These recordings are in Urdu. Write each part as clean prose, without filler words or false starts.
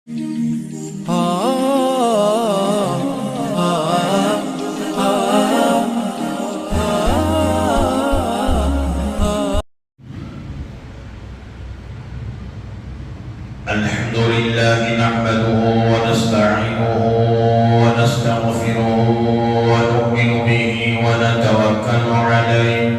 الحمد لله نحمده ونستعينه ونستغفره ونؤمن به ونتوكل عليه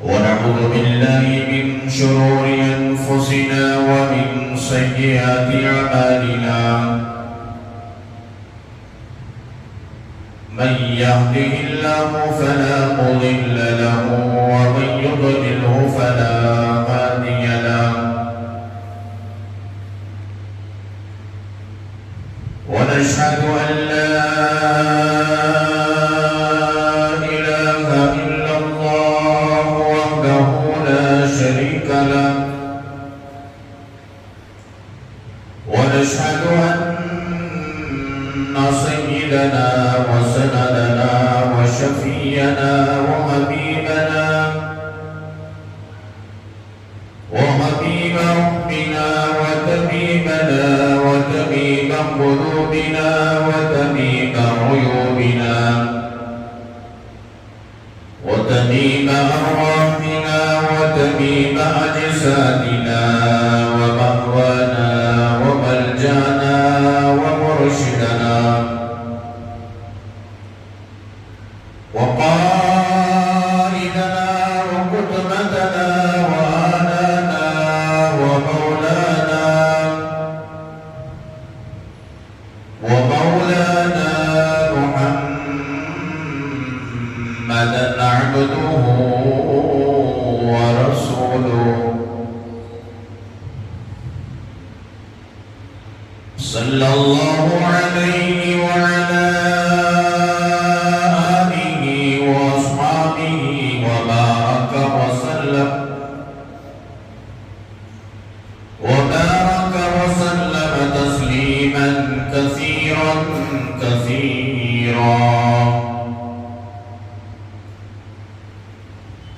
ونعوذ بالله من شرور أنفسنا ومن سيئات أعمالنا من يهده الله فلا مضل له ومن يضلله فلا هادي له ونشهد أن لا إله إلا الله وحده لا شريك له ونشهد أن سيدنا وسندنا وشفينا وحبيبنا وحبيب ربنا وطبيبنا وطبيب قلوبنا وطبيب عيوبنا وطبيب أرواحنا وطبيب أجسادنا ومأوانا وملجأنا ومرشدنا وقائدنا وقدوتنا وآلنا ومولانا محمدا عبده ورسوله صلى الله عليه وعلى آله وأصحابه وبارك وسلم تسليما كثيرا كثيرا.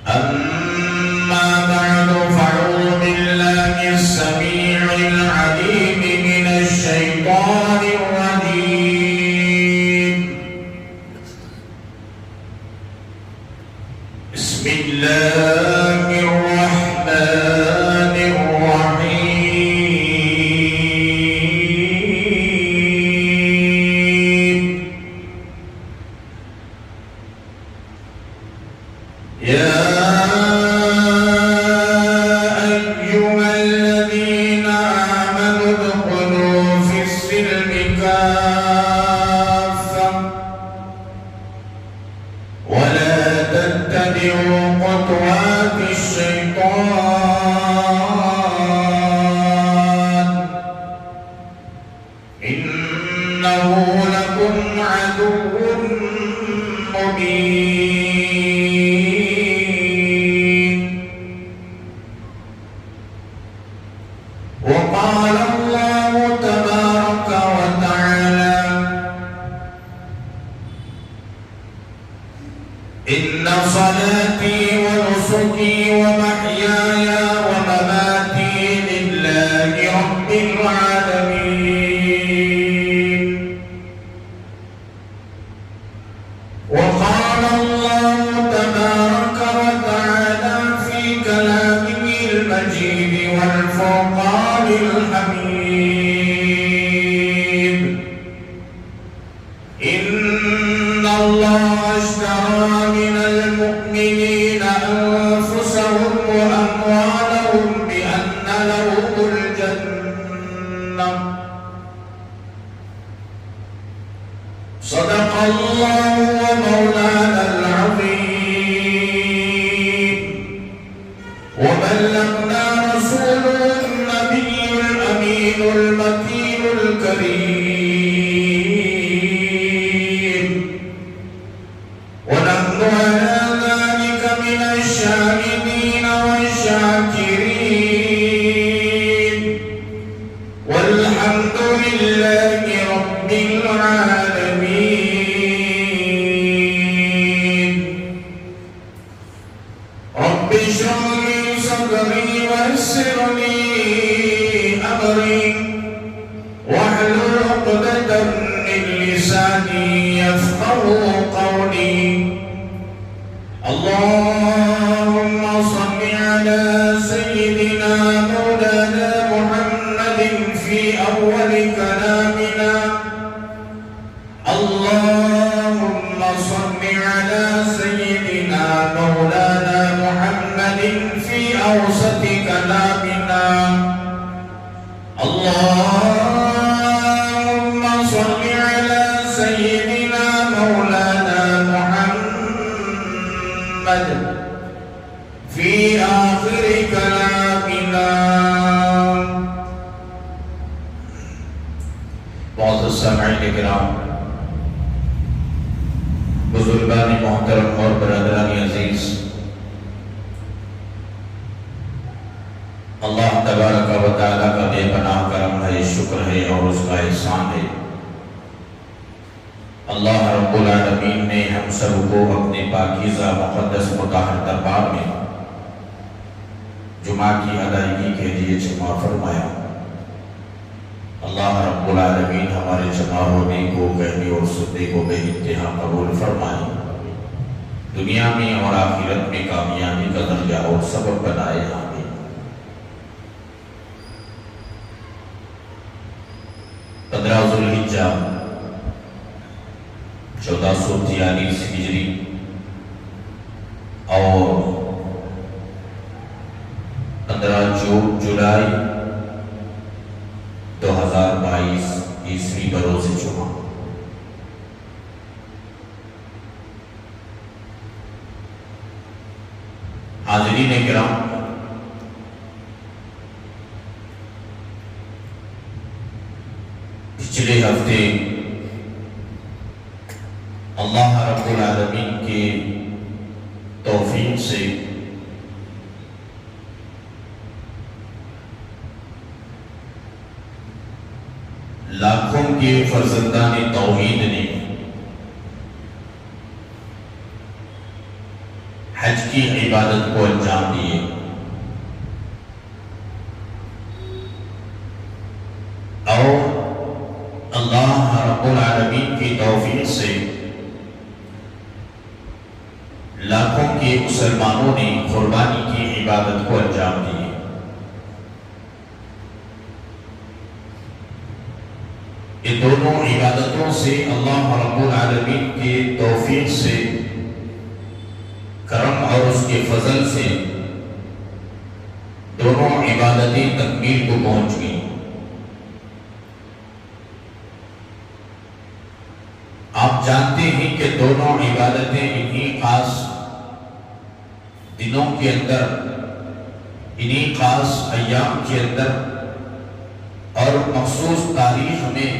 أما بعد فأعوذ بالله السميع العليم من الشيطان الرجيم. بسم الله الرحمن الرحيم. يا أيها الذين آمنوا ادخلوا في السلم كافة ولا تتبعوا خطوات الشيطان إنه لكم عدو مبين. وقال الله تبارك وتعالى إن صلاتي ونسكي ومحياي ومماتي لله رب العالمين. وقال الله تبارك وتعالى في كلامه المجيد والفرقان الحميد إن الله اشترى من المؤمنين أنفسهم وأموالهم بأن لهم الجنة. صدق الله ومولانا العظيم وبلغنا رسوله النبي الأمين المكين الكريم ونحن على ذلك من الشاهدين والشاكرين والحمد لله رب العالمين. رب اشرح لي صدري ويسر لي أمري واحلل عقدة من لساني يفقهوا قولي اللهم صل على سيدنا مولانا محمد في أول كلامنا اللهم صل على سيدنا مولانا محمد في أوسط كلامنا اللهم صل على سيدنا مولانا محمد في آخر كلامنا. معزز سامعین کرام، بزرگان محترم اور برادران عزیز، اللہ تبارک و تعالیٰ کا بے پناہ کرم ہے، شکر ہے اور اس کا احسان ہے. اللہ رب العالمین نے ہم سب کو اپنے پاکیزہ مقدس مطہر دربار میں جمعہ کی ادائیگی کے لیے جمع فرمایا. اللہ رب العالمین ہمارے جمع ہونے کو، کہنے اور سننے کو بے انتہا قبول فرمائے، دنیا میں اور آخرت میں کامیابی کا ذریعہ اور سبب بنائے. آمین. 15 ذوالحجہ 1443 ہجری اور 15 جولائی 2022 عیسوی بروز جمعہ. حاضرین کرام، پچھلے ہفتے اللہ رب العالمین کے توفیق سے لاکھوں کے فرزندان توحید نے حج کی عبادت کو انجام دیے. اور اللہ رب العالمین کی توفیق سے لاکھوں کے مسلمانوں نے قربانی کی عبادت کو انجام دیے. یہ دونوں عبادتوں سے اللہ رب العالمین کے توفیق سے، کرم اور اس کے فضل سے دونوں عبادتیں تکمیل کو پہنچ گئیں. آپ جانتے ہیں کہ دونوں عبادتیں انہی خاص دنوں کے اندر، انہی خاص ایام کے اندر اور مخصوص تاریخ میں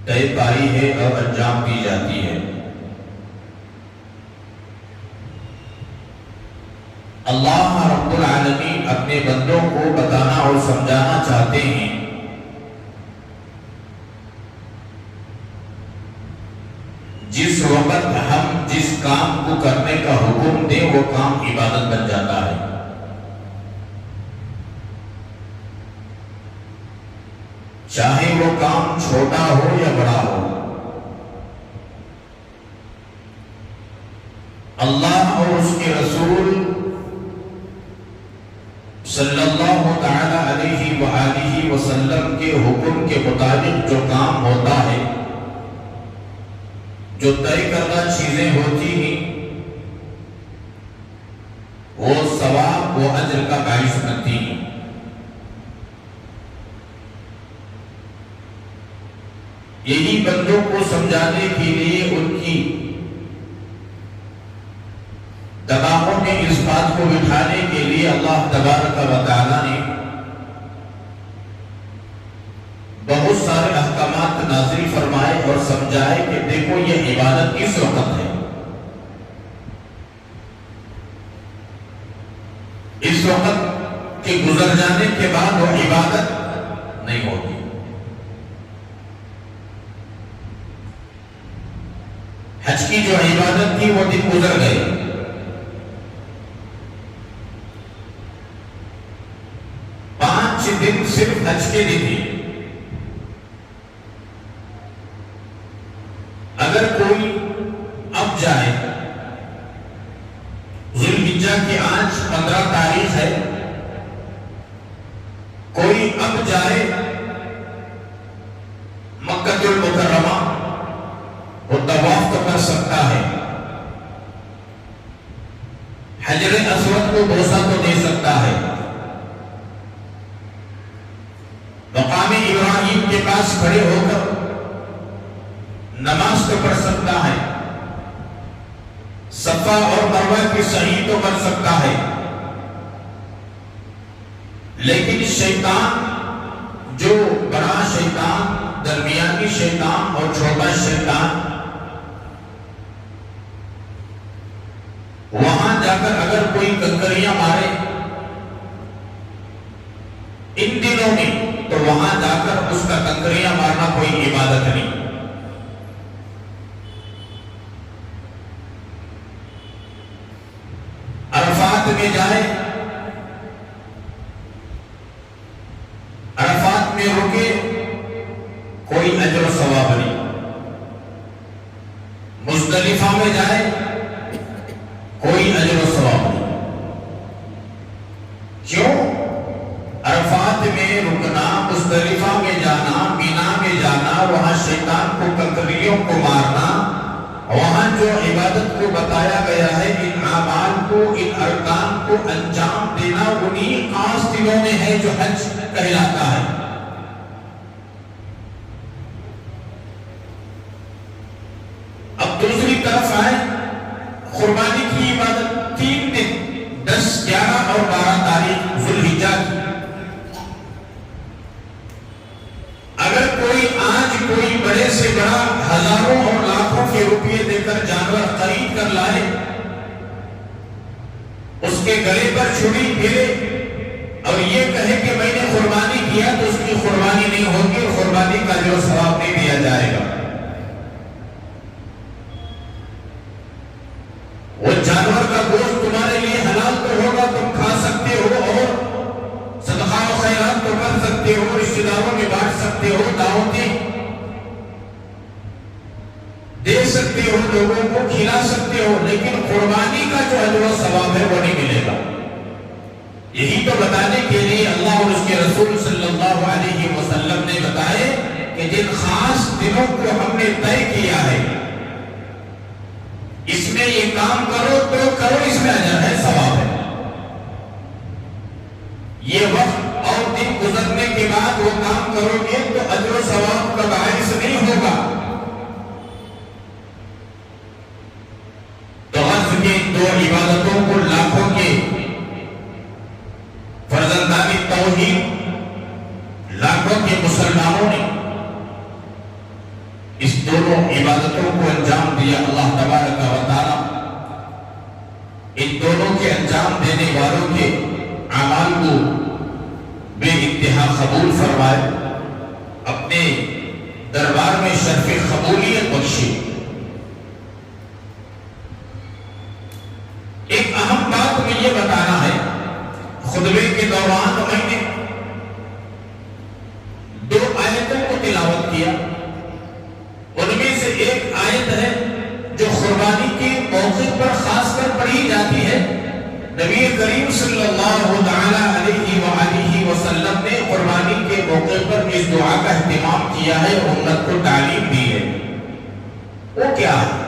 طے پائی ہے اور انجام دی جاتی ہے. اللہ رب العالمین اپنے بندوں کو بتانا اور سمجھانا چاہتے ہیں جس وقت ہم جس کام کو کرنے کا حکم دیں وہ کام عبادت بن جاتا ہے. چاہے وہ کام چھوٹا ہو یا بڑا ہو، اللہ اور اس کے رسول صلی اللہ تعالی علیہ وآلہ وسلم کے حکم کے مطابق جو کام ہوتا ہے، جو طے کردہ چیزیں ہوتی ہیں، وہ ثواب و اجر کا باعث بنتی ہیں. یہی بندوں کو سمجھانے کے لیے ان کی دماغوں میں اس بات کو بٹھانے کے لیے اللہ تبارک و تعالیٰ نے بہت سارے احکامات نازل فرمائے اور سمجھائے کہ دیکھو یہ عبادت کس وقت ہے. اس وقت کے گزر جانے کے بعد وہ عبادت نہیں ہوتی. حج کی جو عبادت تھی وہ دن گزر گئے. دن صرف حج کے دن ہیں۔ اگر کوئی اب جائے، ذوالحجہ کی آج 15 تاریخ ہے، کوئی اب جائے مکہ المکرمہ، وہ طواف تو کر سکتا ہے، حجر اسود کو بوسہ تو دے سکتا ہے، مقام ابراہیم کے پاس کھڑے ہو کر نماز تو پڑھ سکتا ہے، صفا اور مروہ کی سعی تو کر سکتا ہے، لیکن شیطان، جو بڑا شیطان، درمیانی شیطان اور چھوٹا شیطان، وہاں جا کر اگر کوئی کنکریاں مارے ان دنوں میں، تو وہاں جا کر اس کا کنکریاں مارنا کوئی عبادت نہیں۔ عرفات میں جائے، عرفات میں رکے، کوئی اجر و ثواب نہیں۔ مزدلفہ میں جائے، کوئی اجر و ثواب نہیں۔ کیوں؟ عرفات میں رکنا، مزدلفہ میں جانا، مینا میں جانا، وہاں شیطان کو کنکریوں کو مارنا، وہاں جو عبادت کو بتایا گیا ہے، ان اعمال کو، ان ارکان کو انجام دینا انہی خاص دنوں میں ہے جو حج کہلاتا ہے۔ اب دوسری طرف آئے، قربانی کی عبادت 3 دن 10، 11 اور 12 تاریخ ذوالحجہ کی۔ اگر کوئی آج کوئی بڑے سے بڑا ہزاروں اور لاکھوں کے روپے دے کر جانور خرید کر لائے، اس کے گلے پر چھری پھیرے اور یہ کہے کہ میں نے قربانی کیا، تو اس کی قربانی نہیں ہوگی، قربانی کا جو ثواب نہیں دیا جائے گا۔ وہ جانور کا گوشت تمہارے لیے حلال تو ہوگا، تم کھا سکتے ہو اور صدقہ و خیرات تو کر سکتے ہو، رشتہ داروں میں بانٹ سکتے ہو، دعوتیں دے سکتے ہو، لوگوں کو کھلا سکتے ہو، لیکن قربانی کا جو اجر و ثواب ہے وہ نہیں ملے گا۔ یہی تو بتانے کے لیے اللہ اور اس کے رسول صلی اللہ علیہ وسلم نے بتائے کہ جن خاص دنوں کو ہم نے طے کیا ہے، اس میں یہ کام کرو تو کرو، اس میں اجر ہے، ثواب ہے۔ یہ وقت اور دن گزرنے کے بعد وہ کام کرو گے تو اجر و ثواب کا باعث نہیں ہوگا۔ تو حج کے 2 عبادتوں کو لاکھوں کے فرزندان توحید، لاکھوں کے مسلمانوں نے اس دونوں عبادتوں کو انجام دیا۔ اللہ تبارک و تعالی ان دونوں کے انجام دینے والوں کے اعمال کو بے انتہا قبول فرمائے، اپنے دربار میں شرف قبولیت بخشے۔ ایک اہم بات میں یہ بتانا ہے، خطبے کے دوران میں نے 2 آیتوں کو تلاوت کیا، ان میں سے ایک آیت ہے جو قربانی کے موقع پر خاص کر پڑھی جاتی ہے۔ نبی کریم صلی اللہ تعالی علیہ وآلہ وسلم نے قربانی کے موقع پر اس دعا کا اہتمام کیا ہے، امت کو تعلیم دی ہے۔ وہ کیا ہے؟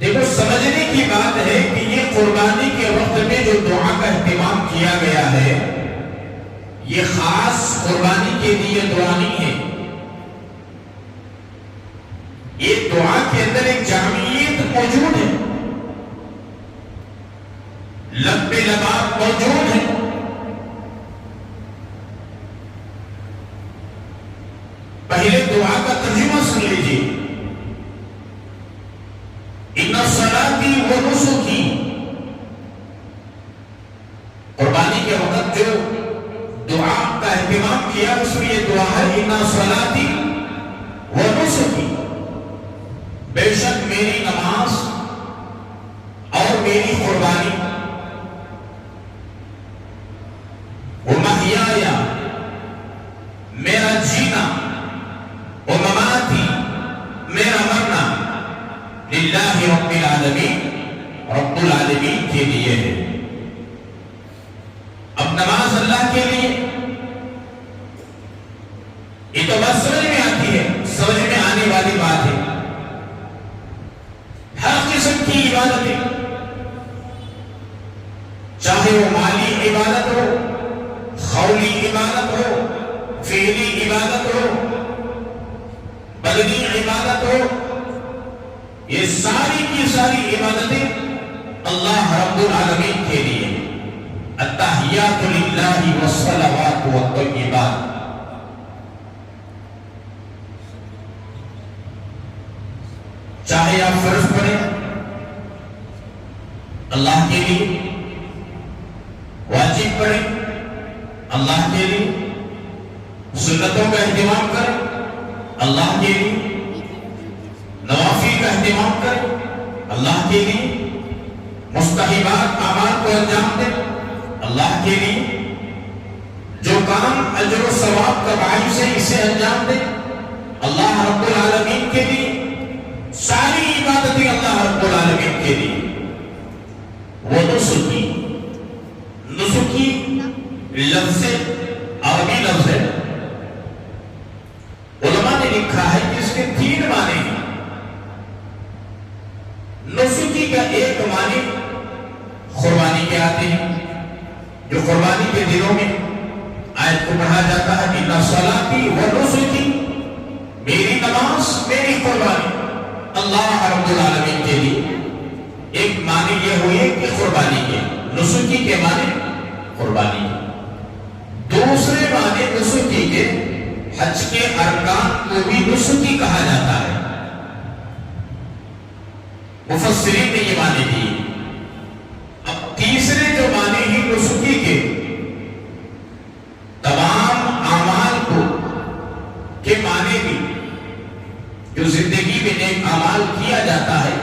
دیکھو، سمجھنے کی بات ہے کہ یہ قربانی کے وقت میں جو دعا کا اہتمام کیا گیا ہے، یہ خاص قربانی کے لیے دعا نہیں ہے۔ یہ دعا کے اندر ایک جامعیت موجود ہے، لب لباب موجود ہے۔ پہلے دعا کا ترجمہ سن لیجیے، ان صلاتی و نسکی۔ قربانی کے وقت جو دعا کا اہتمام کیا، اس میں یہ دعا ہے، ان صلاتی و نسکی، بے شک میری نماز اور میری قربانی، وما چاہے وہ مالی عبادت ہو، قولی عبادت ہو، فعلی عبادت ہو، بدنی عبادت ہو، یہ ساری کی ساری عبادتیں اللہ رب العالمین کے لیے۔ التحیات للہ والصلوات والطیبات، چاہے آپ فرض پڑھیں اللہ کے لیے، واجب پڑھیں اللہ کے لیے، سنتوں کا اہتمام کریں اللہ کے لیے، نوافل کا اہتمام کریں اللہ کے لیے، مستحبات اعمال کو انجام دیں اللہ کے لیے، جو کام اجر و ثواب کا باعث ہے اسے انجام دیں اللہ رب العالمین کے لیے۔ ساری عبادتیں اللہ رب العالمین کے لیے۔ وہ نسکی لفظ عربی لفظ ہے، علماء نے لکھا ہے کہ اس کے 3 معنی ہیں۔ نسکی کا ایک معنی قربانی کے آتے ہیں، جو قربانی کے دنوں میں آیت کو پڑھا جاتا ہے کہ ان صلاتی و نسکی، میری نماز میری قربانی اللہ رب العالمین کے لیے۔ ایک معنی یہ ہوئی کہ قربانی کے، نسکی کے معنی قربانی کے۔ دوسرے معنی نسکی کے، حج کے ارکان کو بھی نسکی کہا جاتا ہے، مفسرین نے یہ معنی دی۔ اب تیسرے جو معنی ہی نسکی کے، تمام اعمال کو کے معنی بھی، جو زندگی میں نیک اعمال کیا جاتا ہے،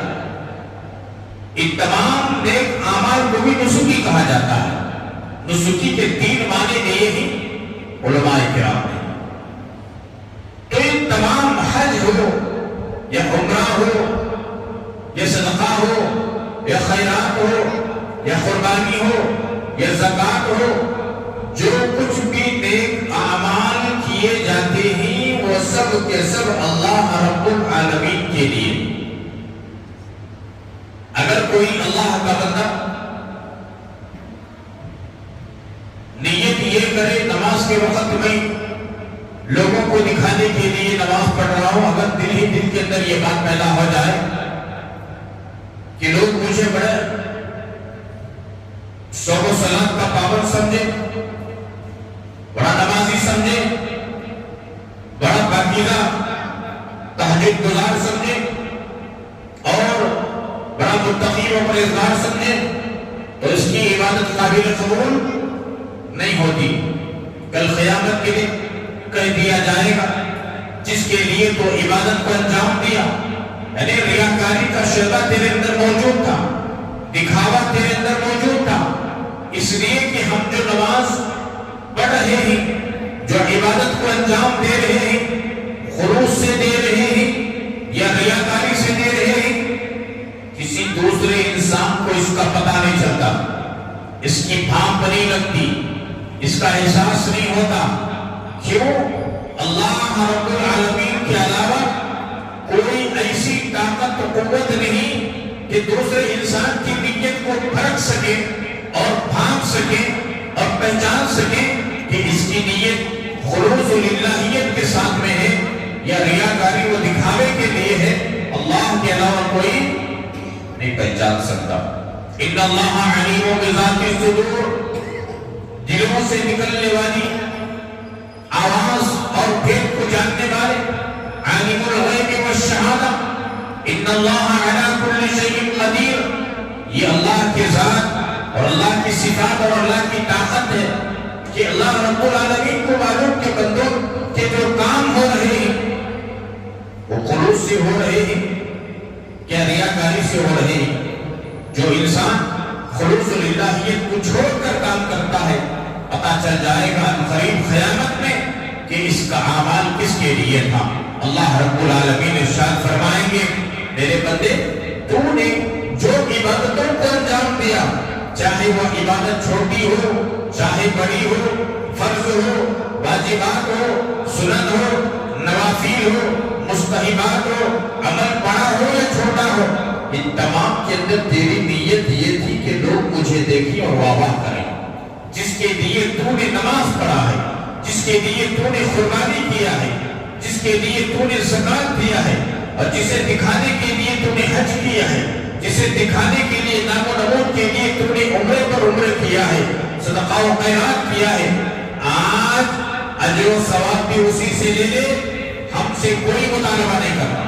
ان تمام نیک اعمال کو بھی نسکی کہا جاتا ہے۔ نسکی کے 3 معنی دیے ہیں علماء کرام نے۔ تو ان تمام حج ہو یا عمرہ ہو یا صدقہ ہو یا خیرات ہو یا قربانی ہو یا زکوٰۃ ہو، جو کچھ بھی نیک اعمال کیے جاتے ہیں وہ سب کے سب اللہ رب العالمین کے لیے۔ اگر کوئی اللہ کا بندہ نیت یہ کرے نماز کے وقت میں لوگوں کو دکھانے کے لیے نماز پڑھ رہا ہوں، اگر دل ہی دل کے اندر یہ بات پیدا ہو جائے کہ لوگ مجھے بڑے صوم و صلات کا پابند سمجھے، بڑا نمازی سمجھے، بڑا پاکیزہ تہجد گزار سمجھے اور بڑا متقی و پرہیزگار سمجھے، تو اس کی عبادت قابل قبول نہیں ہوتی۔ کل قیامت کے دن کہہ دیا جائے گا جس کے لیے تو عبادت کو انجام دیا، یعنی ریاکاری کا شعبہ تیرے اندر موجود تھا، دکھاوا تیرے اندر موجود تھا، اس لیے کہ ہم جو نماز پڑھ رہے ہیں، جو عبادت کو انجام دے رہے ہیں، خلوص سے دے رہے ہیں یا ریاکاری سے دے رہے ہیں، کسی دوسرے انسان کو اس کا پتہ نہیں چلتا، اس کی بھانپ نہیں لگتی، اس کا احساس نہیں ہوتا۔ کیوں؟ اللہ رب العالمین کے علاوہ کوئی ایسی طاقت و قوت نہیں کہ دوسرے انسان کی نیت کو پرکھ سکے اور بھانپ سکے اور پہچان سکے کہ اس کی نیت خلوص للہیت کے ساتھ میں ہے یا ریاکاری و دکھاوے کے لیے ہے۔ اللہ کے علاوہ کوئی نہیں پہچان سکتا۔ ان اللہ علیم بذات الصدور، دلوں سے نکلنے والی آواز اور بھید کو جاننے والے، عالم الغیب والشہادہ، ان اللہ علی کل شیء قدیر، یہ اللہ کی ذات اور اللہ کی صفات اور اللہ کی طاقت ہے کہ اللہ رب العالمین کو معلوم کہ بندوں کے جو کام ہو رہے ہیں وہ خلوص سے ہو رہے ہیں کیا ریاکاری سے ہو رہے ہیں۔ جو انسان خلوص للہیت کو چھوڑ کر کام کرتا ہے، پتہ چل جائے گا قریب قیامت میں کہ اس کا اعمال کس کے لیے تھا۔ اللہ رب العالمین ارشاد فرمائیں گے، میرے بندے تو نے جو عبادتوں کو انجام دیا، چاہے وہ عبادت چھوٹی ہو چاہے بڑی ہو، فرض ہو، واجبات ہو، سنن ہو، نوافل ہو، مستحبات ہو، عمل بڑا ہو یا چھوٹا ہو، ان تمام کے اندر تیری نیت یہ تھی کہ لوگ مجھے دیکھیں اور واہ واہ کریں. جس کے لیے تو نے نماز پڑھا ہے، جس کے لیے تو نے قربانی کیا ہے، جس کے لیے تو نے زکات دیا ہے، اور جسے دکھانے کے لیے تو نے حج کیا ہے، جسے دکھانے کے لیے نام و نمود کے لیے تو نے عمرے پر عمرے کیا ہے، صدقہ و خیرات کیا ہے، آج اجر و ثواب بھی اسی سے لے لے. ہم سے کوئی مطالبہ نہیں کرتا.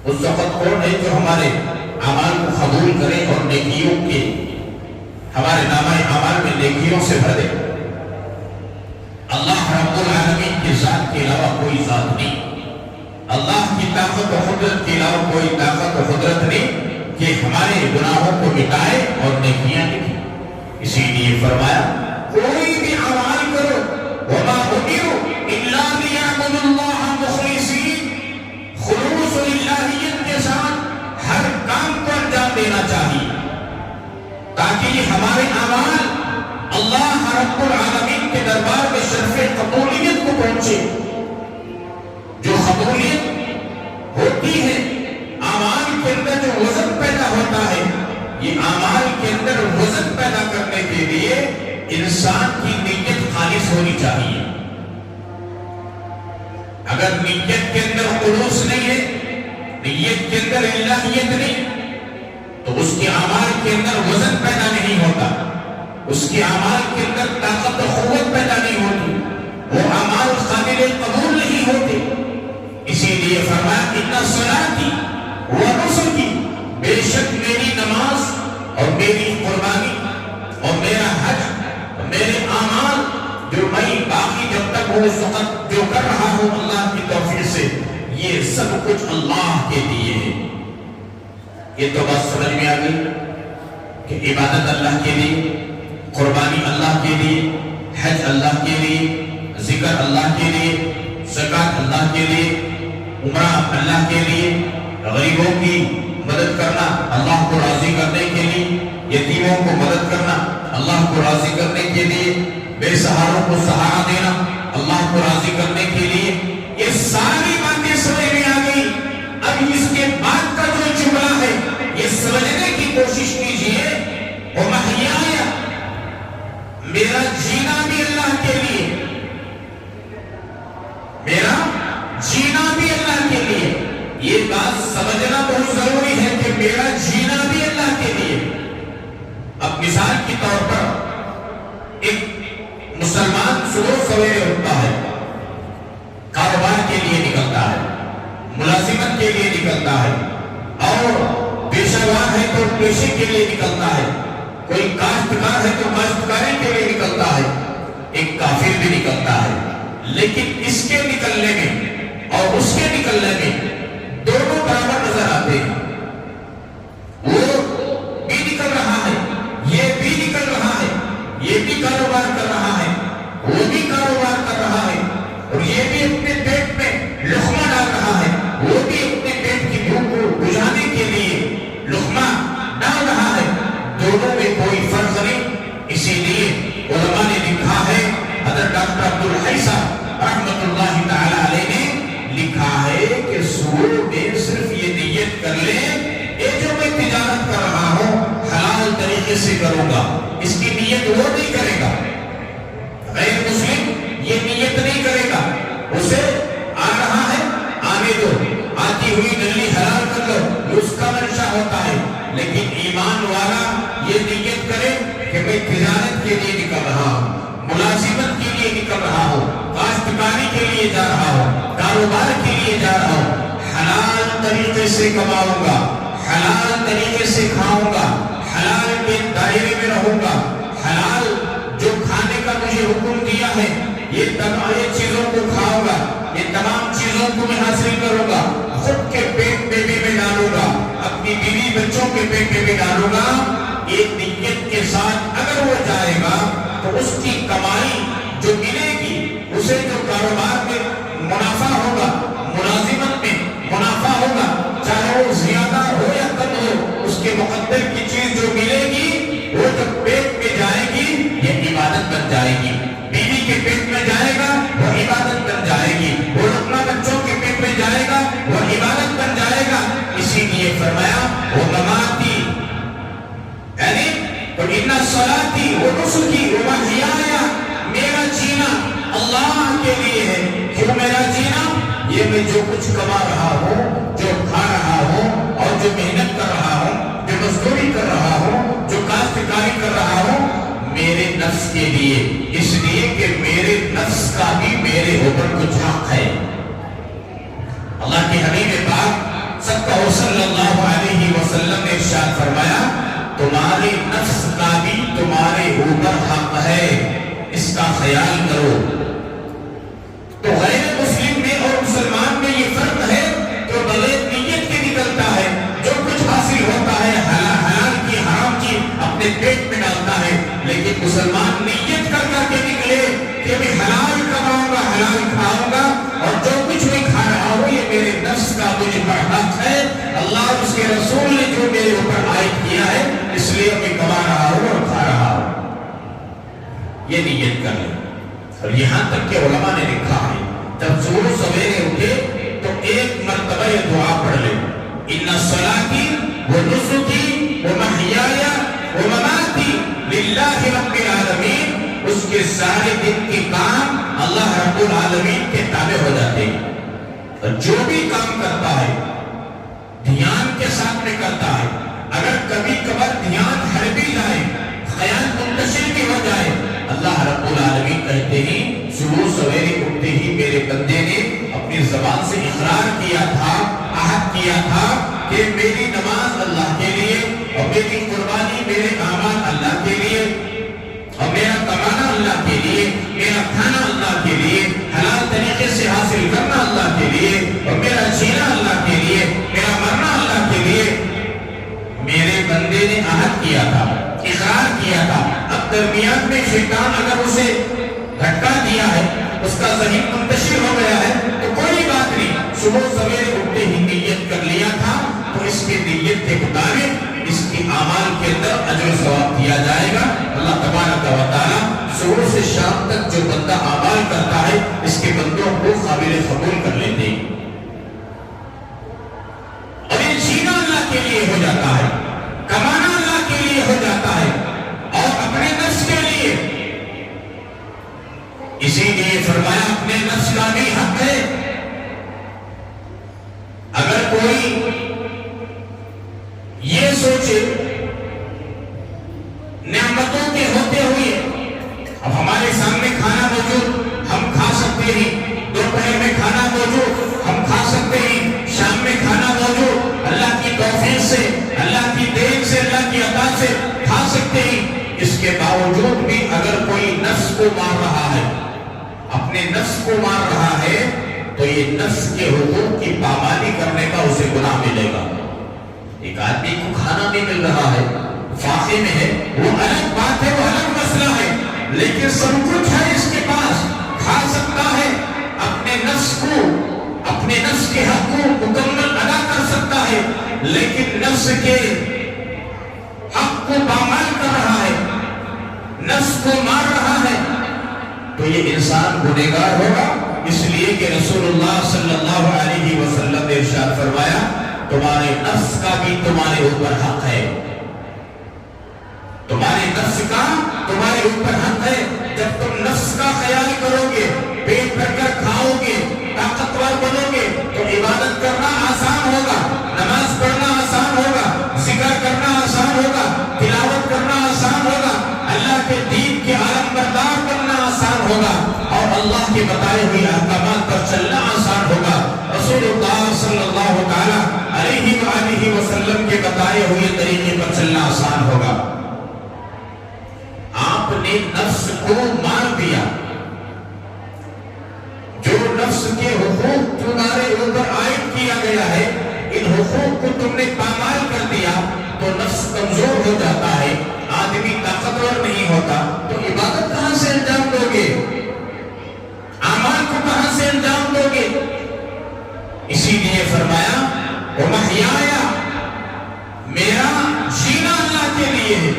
اس وقت کون ہے جو ہمارے اعمال کو قبول کرے اور نیکیوں کے ہمارے نامہ اعمال میں نیکیوں سے بھر دے؟ اللہ رب العالمین کی ذات کے علاوہ کوئی ذات نہیں. اللہ کی طاقت و قدرت کے علاوہ کوئی طاقت و قدرت نہیں کہ ہمارے گناہوں کو مٹائے اور نیکیاں لکھے. اسی لیے فرمایا کوئی بھی اعمال کرو وما امروا الا ليعبدوا الله مخلصين، خلوص الہیت کے ساتھ ہر کام کو انجام دینا چاہیے تاکہ یہ ہمارے اعمال اللہ رب العالمین کے دربار میں شرف قبولیت کو پہنچے. جو قبولیت ہوتی ہے اعمال کے اندر جو وزن پیدا ہوتا ہے، یہ اعمال کے اندر وزن پیدا کرنے کے لیے انسان کی نیت خالص ہونی چاہیے. اگر نیت کے اندر خلوص نہیں ہے، نیت کے اندر الہیت نہیں، تو اس کے اعمال کے اندر وزن پیدا نہیں ہوتا، اس کے اعمال کے اندر طاقت و قوت پیدا نہیں ہوتی، وہ اعمال قابل قبول نہیں ہوتے. اسی لیے فرمایا ان صلاتی و نسکی، بے شک میری نماز اور میری قربانی اور میرا حج اور میرے اعمال جو میں باقی جب تک وہ اس وقت جو کر رہا ہوں اللہ کی توفیق سے، یہ سب کچھ اللہ کے لیے ہے. یہ تو بات سمجھ میں آ گئی کہ عبادت اللہ کے لیے، قربانی اللہ کے لیے، حج اللہ کے لیے، ذکر اللہ کے لیے، زکات اللہ کے لیے، عمرہ اللہ کے لیے، غریبوں کی مدد کرنا اللہ کو راضی کرنے کے لیے، یتیموں کو مدد کرنا اللہ کو راضی کرنے کے لیے، بے سہاروں کو سہارا دینا اللہ کو راضی کرنے کے لیے. یہ ساری باتیں سمجھ میں آ گئی. اب اس کے بعد کا جو جملہ ہے یہ سمجھنے کی کوشش کیجئے. وَمَحْيَايَ، میرا جینا بھی اللہ کے لیے، میرا جینا بھی اللہ کے لیے. یہ بات سمجھنا بہت ضروری ہے کہ میرا جینا بھی اللہ کے لیے. اب مثال کے طور پر ایک مسلمان صبح سویرے اٹھتا ہے، کاروبار کے لیے نکلتا ہے، ملازمت کے لیے نکلتا ہے، اور پیشہ ور ہے تو پیشے کے لیے نکلتا ہے، کوئی کاشتکار ہے تو کاشتکاری کے لیے نکلتا ہے، ایک کافر بھی نکلتا ہے. لیکن اس کے نکلنے میں اور اس کے نکلنے میں دونوں برابر نظر آتے ہیں. وہ بھی نکل رہا ہے، یہ بھی نکل رہا ہے، یہ بھی کاروبار کر رہا ہے، وہ بھی کاروبار کر رہا ہے، اور یہ بھی اپنے پیٹ میں لقمہ ڈال رہا ہے، وہ بھی اپنے پیٹ کی بھوک کو بجھانے کے لیے لقمہ ڈال رہا ہے. دونوں میں کوئی فرق نہیں. اسی لیے علماء نے لکھا ہے، حضرت ڈاکٹر عبدالحی صاحب رحمت اللہ تعالی علیہ نے لکھا ہے کہ سور میں صرف یہ نیت کر لیں یہ جو میں تجارت کر رہا ہوں حلال طریقے سے کروں گا. اس کی نیت وہ نہیں کرے گا. غیر مسلم یہ نیت نہیں کرے گا. اسے آ رہا ہے آنے دو، آتی ہوئی نلی حلال کر لو، اس کا منشا ہوتا ہے. لیکن ایمان والا یہ نیت کرے کہ میں تجارت کے لیے نکل رہا ہوں، ملازمت کے لیے نکل رہا ہوں، کاشتکاری کے لیے جا رہا ہوں، کاروبار کے لیے جا رہا ہوں، حلال طریقے سے کماؤں گا، حلال طریقے سے کھاؤں گا، حلال کے دائرے میں رہوں گا، حلال جو کھانے کا مجھے حکم دیا ہے یہ تمام چیزوں کو کھاؤں گا، یہ تمام چیزوں کو میں حاصل کروں گا، خود کے پیٹ میں بھی میں ڈالوں گا، اپنی بیوی بچوں کے پیٹ میں بھی ڈالوں گا. ایک نیت کے ساتھ اگر وہ جائے گا تو اس کی کمائی جو ملے گی، اسے جو کاروبار میں منافع ہوگا، ملازمت میں منافع ہوگا، چاہے وہ زیادہ ہو یا کم ہو، اس کے مقدر کی چیز جو ملے گی وہ جب پیٹ میں جائے گی یہ عبادت بن جائے گی. بیوی کے پیٹ میں جائے گا وہ عبادت بن جائے گی. وہ لقمہ بچوں کے پیٹ میں جائے گا وہ عبادت بن جائے گا. اسی تو ان صلاتی و نسکی و محیایا، میرا جینا اللہ کے لیے ہے۔ کیوں میرا جینا؟ یہ میں جو کچھ کما رہا ہوں، جو کھا رہا ہوں اور جو محنت کر رہا ہوں، جو مزدوری کر رہا ہوں، جو کاشتکاری کر رہا ہوں، میرے نفس کے لیے، اس لیے کہ میرے نفس کا بھی میرے اوپر کچھ حق ہے۔ اللہ کے حبیب پاک صلی اللہ علیہ وسلم نے ارشاد فرمایا، تمہارے نفس کا بھی تمہارے اوپر حق ہے، اس کا خیال کرو۔ تو غیر مسلم میں اور مسلمان میں یہ فرق ہے کہ بغیر نیت کے نکلتا ہے، جو کچھ حاصل ہوتا ہے حلال کی حرام کی اپنے پیٹ میں ڈالتا ہے، لیکن مسلمان نیت کر کے نکلے کہ میں حلال کماؤں گا، حلال کھاؤں گا، اور جو کچھ میں کھا رہا ہوں یہ میرے نفس کا مجھ پر حق ہے، اللہ اور اس کے رسول نے جو میرے اوپر عائد کیا ہے، اس لیے میں کما رہا ہوں اور کھا رہا ہوں۔ یہ نیت کر لیں۔ اور یہاں تک کہ علماء نے لکھا ہے جب ظہور سویرے اٹھے تو ایک مرتبہ یہ دعا پڑھ لیں، ان صلاتی و نسکی و محیایا و مماتی للہ رب العالمین، اس کے سارے دن کے کام اللہ رب العالمین کے تابع ہو جاتے ہیں۔ اور جو بھی کام کرتا ہے دھیان کے ساتھ میں کرتا ہے، اگر کبھی کبھار دھیان ہر بھی جائے، خیال منتشر بھی ہو جائے، اللہ رب العالمین کہتے ہیں صبح سویرے اٹھتے ہی میرے بندے نے اپنی زبان سے اقرار کیا تھا، عہد کیا تھا کہ میری نماز اللہ کے لیے، اور میری قربانی، میرے اعمال اللہ کے لیے، اور میرا کمانا اللہ کے لیے، میرا کھانا اللہ کے لیے، حلال طریقے سے حاصل کرنا اللہ کے لیے، اور میرا جینا اللہ کے لیے، میرا مرنا اللہ کے لیے۔ میرے بندے نے عہد کیا تھا، اقرار کیا تھا۔ اب درمیان میں شیطان اگر اسے دھکا دیا ہے، اس کا ذہن منتشر ہو گیا ہے، تو کوئی بات نہیں، صبح سویرے اٹھتے ہی نیت کر لیا تھا تو اس کی نیت کے مطابق اس کی اعمال کے اندر اجر و ثواب دیا جائے گا۔ اللہ تبارک و تعالی صبح سے شام تک جو بندہ اعمال کرتا ہے اس کے بندوں کو قابل قبول کر لیتے ہیں، اور یہ جینا اللہ کے لیے ہو جاتا ہے، کمانا اللہ کے لیے ہو جاتا ہے، اور اپنے نفس کے لیے۔ اسی لیے فرمایا اپنے نفس کا بھی حق ہے۔ اگر کوئی یہ سوچے نعمتوں کے ہوتے ہوئے، اب ہمارے سامنے کھانا موجود، ہم کھا سکتے ہیں، دوپہر میں کھانا موجود، ہم کھا سکتے ہیں، شام میں کھانا موجود، اللہ کی توفیق سے، اللہ کی دین سے، اللہ کی عطا سے کھا سکتے ہیں، اس کے باوجود بھی اگر کوئی نفس کو مار رہا ہے، اپنے نفس کو مار رہا ہے، تو یہ نفس کے حقوق کی پامالی کرنے کا اسے گناہ ملے گا۔ ایک آدمی کو کھانا نہیں مل رہا ہے، فاقے میں ہے، وہ الگ بات ہے، وہ الگ مسئلہ ہے، لیکن سب کچھ ہے اس کے پاس، کھا سکتا ہے، اپنے نفس کو، اپنے نفس کے حق کو مکمل ادا کر سکتا ہے، لیکن نفس کے حق کو پامال کر رہا ہے، نفس کو مار رہا ہے، تو یہ انسان گنہگار ہوگا۔ اس لیے کہ رسول اللہ صلی اللہ علیہ وسلم نے ارشاد فرمایا، تمہارے نفس کا بھی تمہارے اوپر حق ہے، تمہارے نفس کا تمہارے اوپر حق ہے۔ جب تم نفس کا خیال کرو گے، پیٹ بھر کر کھاؤ گے، طاقتور بنو گے، تو عبادت کرنا آسان ہوگا، نماز پڑھنا آسان ہوگا، ذکر کرنا آسان ہوگا، تلاوت کرنا آسان ہوگا، اللہ کے دین کے عالم بردار کرنا آسان ہوگا، اور اللہ کے بتائے ہوئے احکامات پر چلنا آسان ہوگا۔ رسول اللہ صلی اللہ تعالی علیہ وآلہ وسلم کے بتائے ہوئے طریقے پر چلنا آسان ہوگا۔ آپ نے نفس کو مار دیا، جو نفس کے حقوق تمہارے اوپر عائد کیا گیا ہے، ان حقوق کو تم نے پامال کر دیا، تو نفس کمزور ہو جاتا ہے، آدمی طاقتور نہیں ہوتا، تو عبادت کہاں سے انجام دو گے؟ اعمال کو کہاں سے انجام دو گے؟ اسی لیے فرمایا وَمَحْيَايَ، میرا جینا اللہ کے لیے ہے۔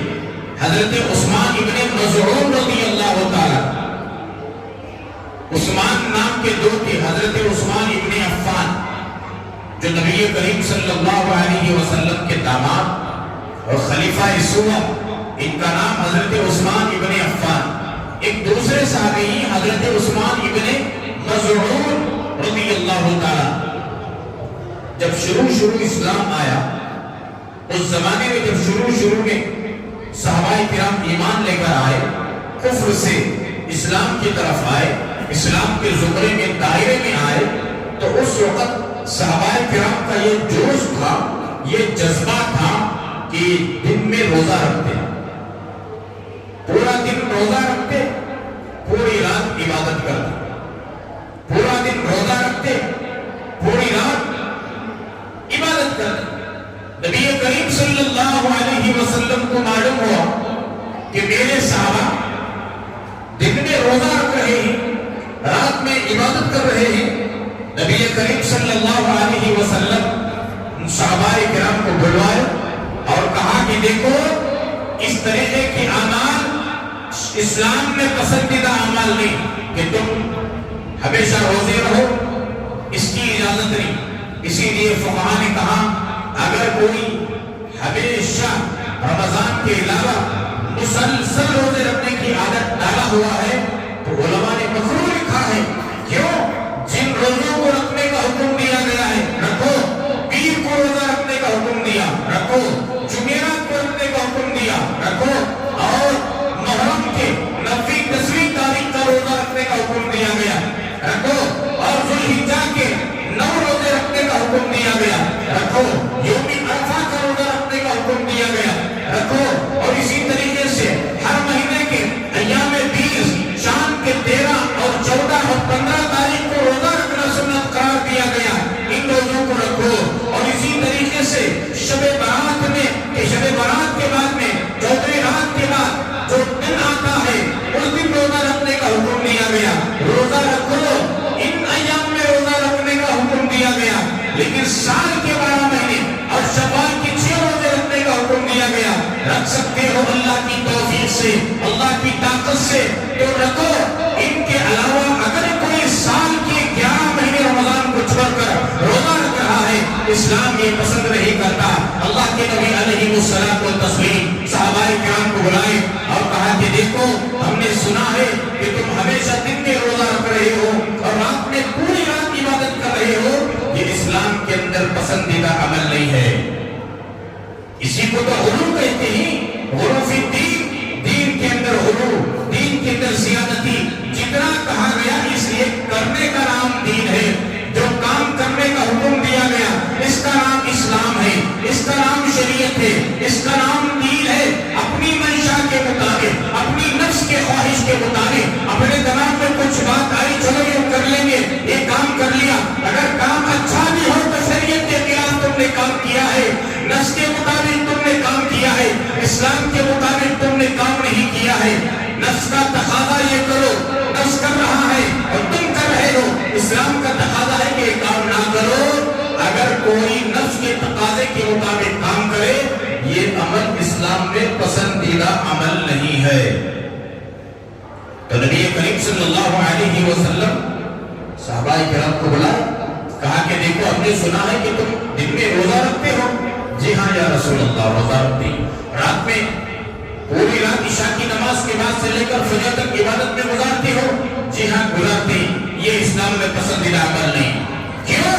حضرت عثمان ابن مظعون رضی اللہ تعالی، عثمان نام کے دو تھے، حضرت عثمان ابن عفان جو نبی کریم صلی اللہ علیہ وسلم کے داماد اور خلیفہ سوم ان کا نام حضرت عثمان ابن عفان. ایک دوسرے صحابی حضرت عثمان ابن مظعون رضی اللہ تعالی. جب شروع اسلام آیا، اس زمانے میں جب شروع میں صحابہ کرام ایمان لے کر آئے، کفر سے اسلام کی طرف آئے، اسلام کے زمرے میں دائرے میں آئے، تو اس وقت صحابہ کرام کا یہ جوش تھا، یہ جذبہ تھا کہ دن میں روزہ رکھتے، پورا دن روزہ رکھتے، پوری رات عبادت کرتے، پورا دن روزہ رکھتے، پوری رات عبادت کرتے. نبی کریم صلی اللہ علیہ وسلم کو معلوم ہوا کہ میرے صحابہ دن میں روزہ رکھ رہے ہیں، رات میں عبادت کر رہے ہیں. نبی کریم صلی اللہ علیہ وسلم صحابہ کرام کو بلوائے اور کہا کہ دیکھو، اس طرح کے اعمال اسلام میں پسندیدہ اعمال نہیں کہ تم ہمیشہ روزے رہو، اس کی اجازت نہیں. اسی لیے فقہاء نے کہا اگر کوئی ہمیشہ رمضان کے علاوہ مسلسل روزے رکھنے کی عادت ڈالا ہوا ہے تو علماء نے مکروہ لکھا ہے. کیوں؟ جن روزوں کو رکھنے کا حکم دیا گیا ہے رکھو، پیر کو روزہ رکھنے کا حکم دیا رکھو، جمعرات کو رکھنے کا حکم دیا رکھو، اور محرم کے 9ویں 10ویں تاریخ کا روزہ رکھنے کا حکم دیا گیا رکھو، اور ذوالحجہ کے 9 روزے رکھنے کا حکم دیا گیا رکھو، یوم عرفہ کا روزہ رکھنے کا حکم دیا گیا رکھو، اور اسی طریقے سے ہر مہینے کے ایام 20 چاند کے 13 اور 14 اور 15 تاریخ کو روزہ رکھنا سنت قرار دیا گیا. ان روزوں کو رکھو. اور اسی طریقے سے شب برات میں، شب برات کے بعد میں 14ویں رات کے بعد جو دن آتا ہے اس دن روزہ رکھنے کا حکم دیا گیا. روزہ رکھو، ان ایام میں روزہ رکھنے کا حکم دیا گیا. لیکن سال کے 12 مہینے اور شوال کے 6 روزے رکھنے کا حکم دیا گیا. رکھ سکتے ہو اللہ کی توفیق سے، اللہ کی طاقت سے تو رکھو. ان کے علاوہ اگر کوئی سال کے 11 مہینے رمضان کو چھوڑ کر روزہ رکھ رہا ہے، اسلام یہ پسند نہیں کرتا. اللہ کے نبی علیہ الصلوۃ والتسلیم صحابہ کرام کو بلائے اور کہا کہ دیکھو، ہم نے سنا ہے کہ تم ہمیشہ دن میں روزہ رکھ رہے ہو اور رات میں پوری رات عبادت کر رہے ہو. یہ اسلام کے اندر پسندیدہ عمل نہیں ہے. اسی کو تو غلو کہتے ہیں، غلو فی الدین، دین کے اندر غلو، دین کے اندر زیادتی. جتنا کہا گیا اس لیے کرنے کا نام دین ہے. جو کام کرنے کا حکم دیا گیا اس کا نام اسلام ہے، اس کا نام شریعت ہے، اس کا نام دین ہے. اپنی منشا کے مطابق، اپنی نفس کے خواہش کے مطابق اپنے دماغ میں کچھ بات آئی، چلو یہ کر لیں گے، یہ کام کر لیا. اگر کام اچھا بھی ہو تو شریعت کے خلاف تم نے کام کیا ہے، نفس کے مطابق تم نے کام کیا ہے، اسلام کے مطابق تم نے کام نہیں کیا ہے. نفس کا تقاضا یہ کرو، نفس کر رہا ہے اور تم کر رہے ہو. اسلام کا تقاضا ہے کہ یہ کام نہ کرو. اگر کوئی نفس کے تقاضے کے مطابق کام کرے، یہ عمل اسلام میں پسندیدہ عمل نہیں ہے. تو نبی کریم صلی اللہ علیہ وسلم صحابہ کرام کو بلائے، کہا کہ دیکھو، ہم نے سنا ہے کہ تم دن میں روزہ رکھتے ہو. جی ہاں یا رسول اللہ، روزہ رکھتے ہیں. رات میں پوری رات عشاء کی نماز کے بعد سے لے کر فجر تک عبادت میں گزارتے ہو. جی ہاں گزارتے ہیں. یہ اسلام میں پسندیدہ عمل نہیں. کیوں؟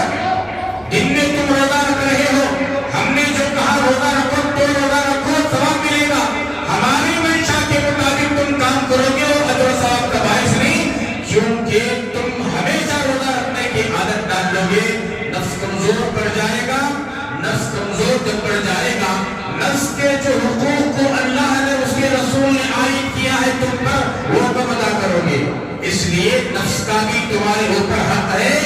دن میں تم روزہ رکھ رہے ہو، ہم نے جو کہا روزہ رکھو تو روزہ رکھو، ثواب ملے گا. ہماری منشا کے مطابق تم کام کرو گے اور اجر و ثواب کا باعث نہیں، کیونکہ تم ہمیشہ روزہ رکھنے کی عادت ڈال لو گے. نفس کمزور پڑ جائے گا. نفس کمزور جب پڑ جائے گا، نفس کے جو حقوق کو اللہ نے، اس کے رسول نے عائد کیا ہے تم پر، وہ کب ادا کرو گے؟ اس لیے نفس کا بھی تمہارے اوپر حق ہے.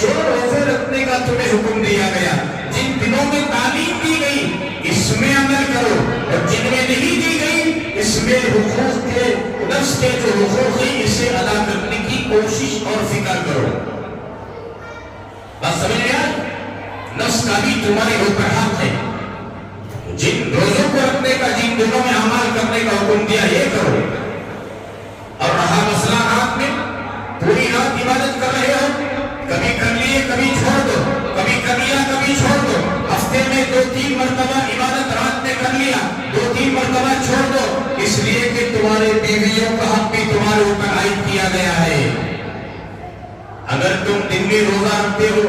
جو روزے رکھنے کا تمہیں حکم دیا گیا، جن دنوں میں تعلیم دی گئی اس میں عمل کرو، اور جن میں نہیں دی گئی اس میں حقوق کے، نفس کے جو حقوق ہیں اسے ادا کرنے کی کوشش اور فکر کرو. بات سمجھ میں آئی؟ نفس کا بھی تمہارے اوپر حق ہے. جن روزوں کو رکھنے کا، جن دنوں میں عمل کرنے کا حکم دیا یہ کرو. اور رہا مسئلہ رات میں، پوری رات عبادت کر رہے ہو، کبھی کر لیے کبھی چھوڑ دو، کبھی کر لیا کبھی چھوڑ دو. ہفتے میں 2-3 مرتبہ عبادت رات میں کر لیا، 2-3 مرتبہ مقابلہ چھوڑ دو، اس لیے کہ تمہارے بیویوں کا حق بھی تمہارے اوپر عائد کیا گیا ہے۔ اگر تم دن میں روزہ رکھتے ہو،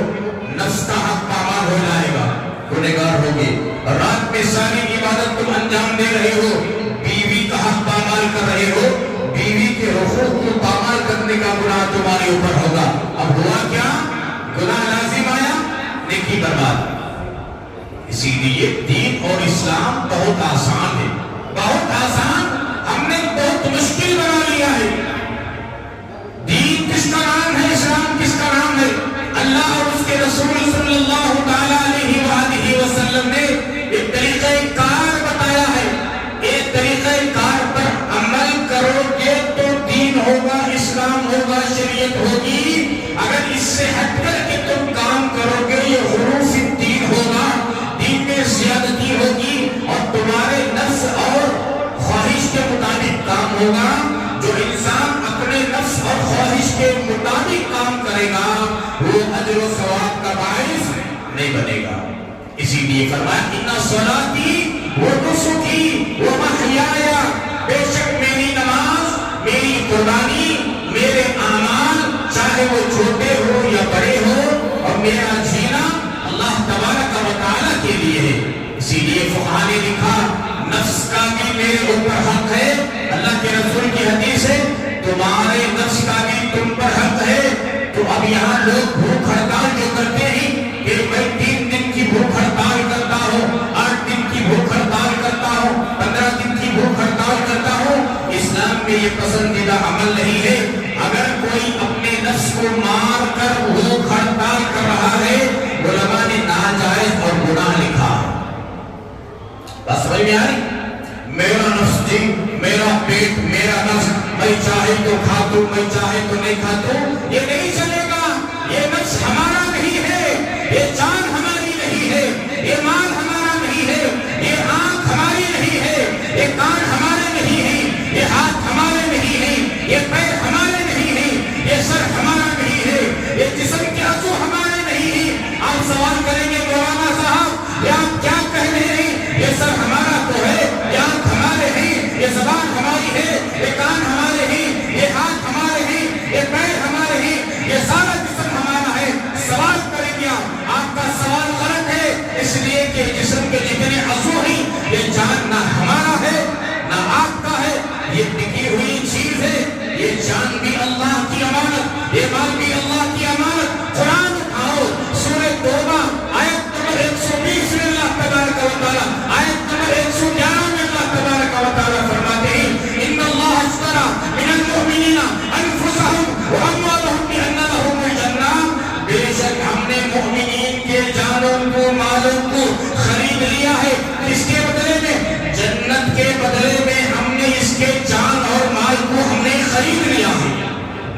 نفس کا حق پامال ہو جائے گا، گنہگار ہوگے۔ رات میں ساری عبادت تم انجام دے رہے ہو، بیوی کا حق پامال کر رہے ہو، بیوی کے حقوق کو پامال کرنے کا گناہ تمہارے اوپر ہوگا۔ اب ہوا کیا؟ گناہ لازم آیا، نیکی برباد۔ اسی لیے دین اور اسلام بہت آسان ہے، بہت آسان، ہم نے بہت مشکل بنا لیا ہے۔ دین کس کا نام ہے؟ اسلام کس کا نام ہے؟ اللہ اور اس کے رسول صلی اللہ تعالیٰ علیہ وآلہ وسلم نے ایک طریقہ کار بتایا ہے۔ ایک طریقہ کار پر عمل کرو گے تو دین ہوگا، اسلام ہوگا، شریعت ہوگی۔ اگر اس سے ہٹ کر کے تم کام کرو گے، یہ غلو فی الدین ہوگا، دین میں زیادتی ہوگی اور تمہارے نفس اور خواہش کے مطابق کام ہوگا۔ جو انسان اپنے نفس اور خواہش کے مطابق کام کرے گا وہ اجر و ثواب کا باعث نہیں بنے گا۔ اسی لیے فرمایا ان صلاتی و نسکی و محیایا، بے شک میری نماز، میری قربانی، میرے اعمال چاہے وہ چھوٹے ہو یا بڑے ہو، اور میرا جینا اللہ تبارک و تعالیٰ کے لیے ہے۔ اسی لیے فقہاء نے لکھا نفس کا بھی میرے اوپر حق ہے۔ اللہ کے رسول کی حدیث ہے تمہارے نفس کا بھی تم پر حق ہے۔ تو اب یہاں لوگ بھوک ہڑتال جو کرتے ہیں کہ میں 3 دن کی بھوک ہڑتال کرتا ہوں، 8 دن کی بھوک ہڑتال کرتا ہوں، 15 دن کی بھوک ہڑتال کرتا ہوں، اسلام میں یہ پسندیدہ عمل نہیں ہے۔ اگر کوئی اپنے نفس کو مار کر بھوک ہڑتال کر رہا ہے، علماء نے ناجائز اور گناہ لکھا۔ بس سمجھ میں آئی؟ میرا نفس جی، میرا پیٹ، میرا نفس، میں چاہے تو کھاتوں، میں چاہے تو نہیں کھاتوں، یہ نہیں چلے گا۔ یہ نفس ہمارا نہیں ہے، یہ جان ہماری نہیں ہے، یہ مال ہمارا نہیں ہے، یہ آنکھ ہماری نہیں ہے، یہ کان ہمارے نہیں ہے، یہ ہاتھ ہمارے نہیں ہے، یہ پیر ہمارے نہیں ہے، یہ سر ہمارا نہیں ہے، یہ جسم کے عضو ہمارے نہیں ہے۔ آپ سوال کریں گے مولانا صاحب یہ آپ کیا کہہ رہے ہیں؟ یہ سر ہمارا تو ہے، یہ آنکھ ہمارے ہیں، یہ زبان ہماری ہے، یہ کان ہمارے ہیں، یہ ہاتھ ہمارے ہیں، یہ پیر ہمارے ہیں، یہ سارا جسم ہمارا ہے۔ سوال کریں گے آپ کا سوال غلط ہے، اس لیے کہ جسم کے جتنے عضو ہیں یہ جان نہ ہمارا ہے نہ آپ کا ہے، یہ ٹکی ہوئی چیز ہے۔ یہ جان بھی اللہ کی امانت، یہ مال بھی اللہ کی امانت۔ قرآن اٹھاؤ، سورہ توبہ آیت نمبر 120 میں اللہ تبارک و تعالیٰ، آیت نمبر 111 میں اللہ تبارک و تعالیٰ فرماتے ہیں ان اللہ اشترى من المؤمنین انفسهم واموالهم بان لهم الجنہ، بے شک ہم نے مومنین کے جانوں کو، مالوں کو خرید لیا ہے۔ کس کے بدلے میں؟ جنت کے بدلے میں ہم نے اس کے جان اور مال کو ہم نے خرید لیا ہے۔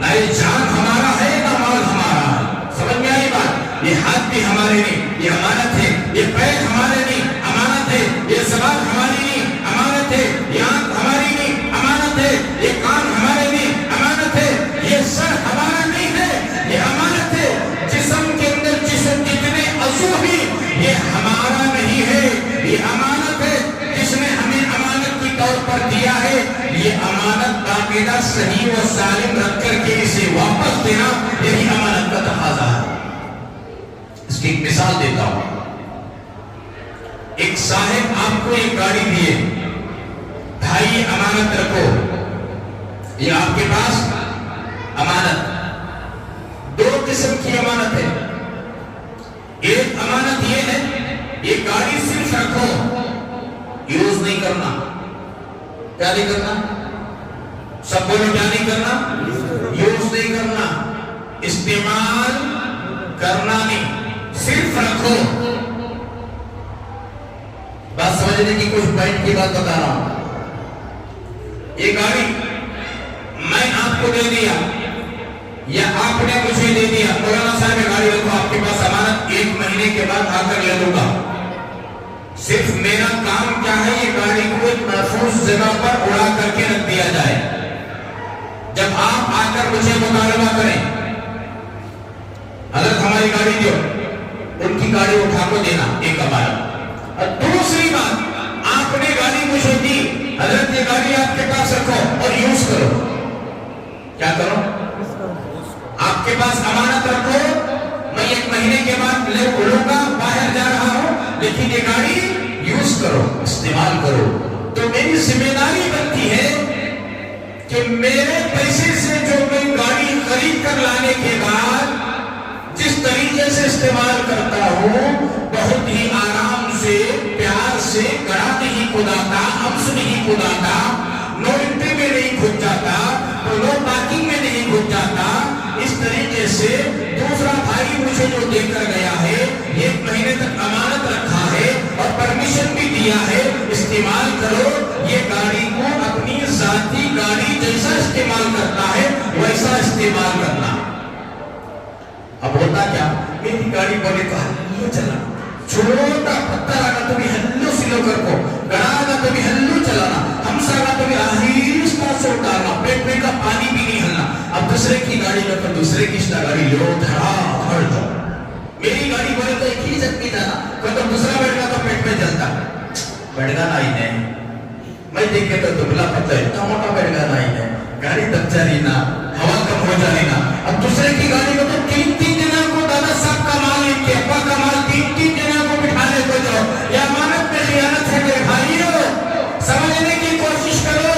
نہ یہ جان ہمارا ہے نہ مال ہمارا ہے۔ سمجھ میں آئی بات؟ یہ ہاتھ بھی ہمارے نہیں، یہ امانت ہے۔ یہ پیر ہمارے نہیں، امانت ہے۔ یہ زبان ہماری نہیں، امانت ہے۔ یہ آنکھ ہماری نہیں، امانت ہے۔ یہ کان ہمارے نہیں، امانت ہے۔ یہ سر ہمارا نہیں ہے، یہ امانت ہے۔ جسم کے اندر جسم جتنے عضو ہیں یہ ہمارا نہیں ہے، یہ امانت ہے۔ جس نے ہمیں امانت کی طور پر دیا ہے، یہ امانت باقاعدہ صحیح و سالم رکھ کر کے اسے واپس دینا، یہی امانت کا تقاضا ہے۔ اس کی ایک مثال دیتا ہوں۔ ایک صاحب آپ کو ایک گاڑی دیے، بھائی یہ امانت رکھو، یہ آپ کے پاس امانت۔ 2 قسم کی امانت ہے۔ ایک امانت یہ ہے یہ گاڑی صرف رکھو، یوز نہیں کرنا۔ کیا نہیں کرنا؟ سب بولو کیا نہیں کرنا؟ یوز نہیں کرنا، استعمال کرنا نہیں، صرف رکھو۔ بات سمجھنے کی کچھ پوائنٹ کی بات بتا رہا ہوں۔ یہ گاڑی میں آپ کو دے دیا یا آپ نے مجھے دے دیا، مولانا صاحب یہ گاڑی رکھو، آپ کے پاس امانت، 1 مہینے کے بعد آ کر لے لوں گا۔ صرف میرا کام کیا ہے، یہ گاڑی کو ایک محفوظ جگہ پر اڑا کر کے رکھ دیا جائے۔ جب آپ آ کر مجھے مطالبہ کریں حضرت ہماری گاڑی دو، ان کی گاڑی اٹھا کو دینا، ایک امانت۔ اور دوسری بات، آپ نے گاڑی مجھے دی، حضرت یہ گاڑی آپ کے پاس رکھو اور یوز کرو. کیا کرو؟ آپ کے پاس امانت رکھو. میں 1 مہینے کے بعد لوں گا، باہر جا رہا ہوں، لیکن یہ گاڑی یوز کرو، استعمال کرو. تو میری ذمہ داری بنتی ہے کہ میرے پیسے سے جو میں گاڑی خرید کر لانے کے بعد جس طریقے سے استعمال کرتا ہوں، بہت ہی آرام سے، پیار سے، گڑا نہیں کھداتا، ہمس نہیں کھداتا، نو انٹری میں نہیں کھد جاتا، نو پارکنگ میں نہیں کھد جاتا. اس طریقے سے دوسرا بھائی مجھے جو دے کر گیا ہے، 1 مہینے تک امانت رکھا ہے اور پرمیشن بھی دیا ہے، استعمال کرو. یہ گاڑی کو اپنی ذاتی گاڑی جیسا استعمال کرتا ہے ویسا استعمال کرنا. اب ہوتا کیا، میری گاڑی بولے تو ہلو چلا، چھوٹا پتھر آگا تو بھی ہلو سلو کر کو، گڑا آگا تو بھی ہلو چلانا، ہمس آگا تو بھی آہستہ سے اٹھانا، پیٹ میں کا پانی بھی نہیں ہلنا. اب دوسرے کی گاڑی میں پر دوسرے کی گاڑی لو، دھڑا دھڑ دو. میری گاڑی بولے تو ایک ہی جگہ جانا، کوئی تو دوسرا بیٹھ گا تو پیٹ میں جلتا، بیٹھ گا نہیں ہے. میں دیکھے تو دبلا پتہ اتنا موٹا بیٹھ گا نہیں ہے، گاڑی دب جانی نا، ہوا کم ہو جانی نا. اب دوسرے کی گاڑی میں تو 3 جنوں کو دادا صاحب کا مال ان کے ابا کا مال 3 جنوں کو بٹھانے کو جاؤ. یہ امانت میں خیانت ہے میرے بھائیو. سمجھنے کی کوشش کرو.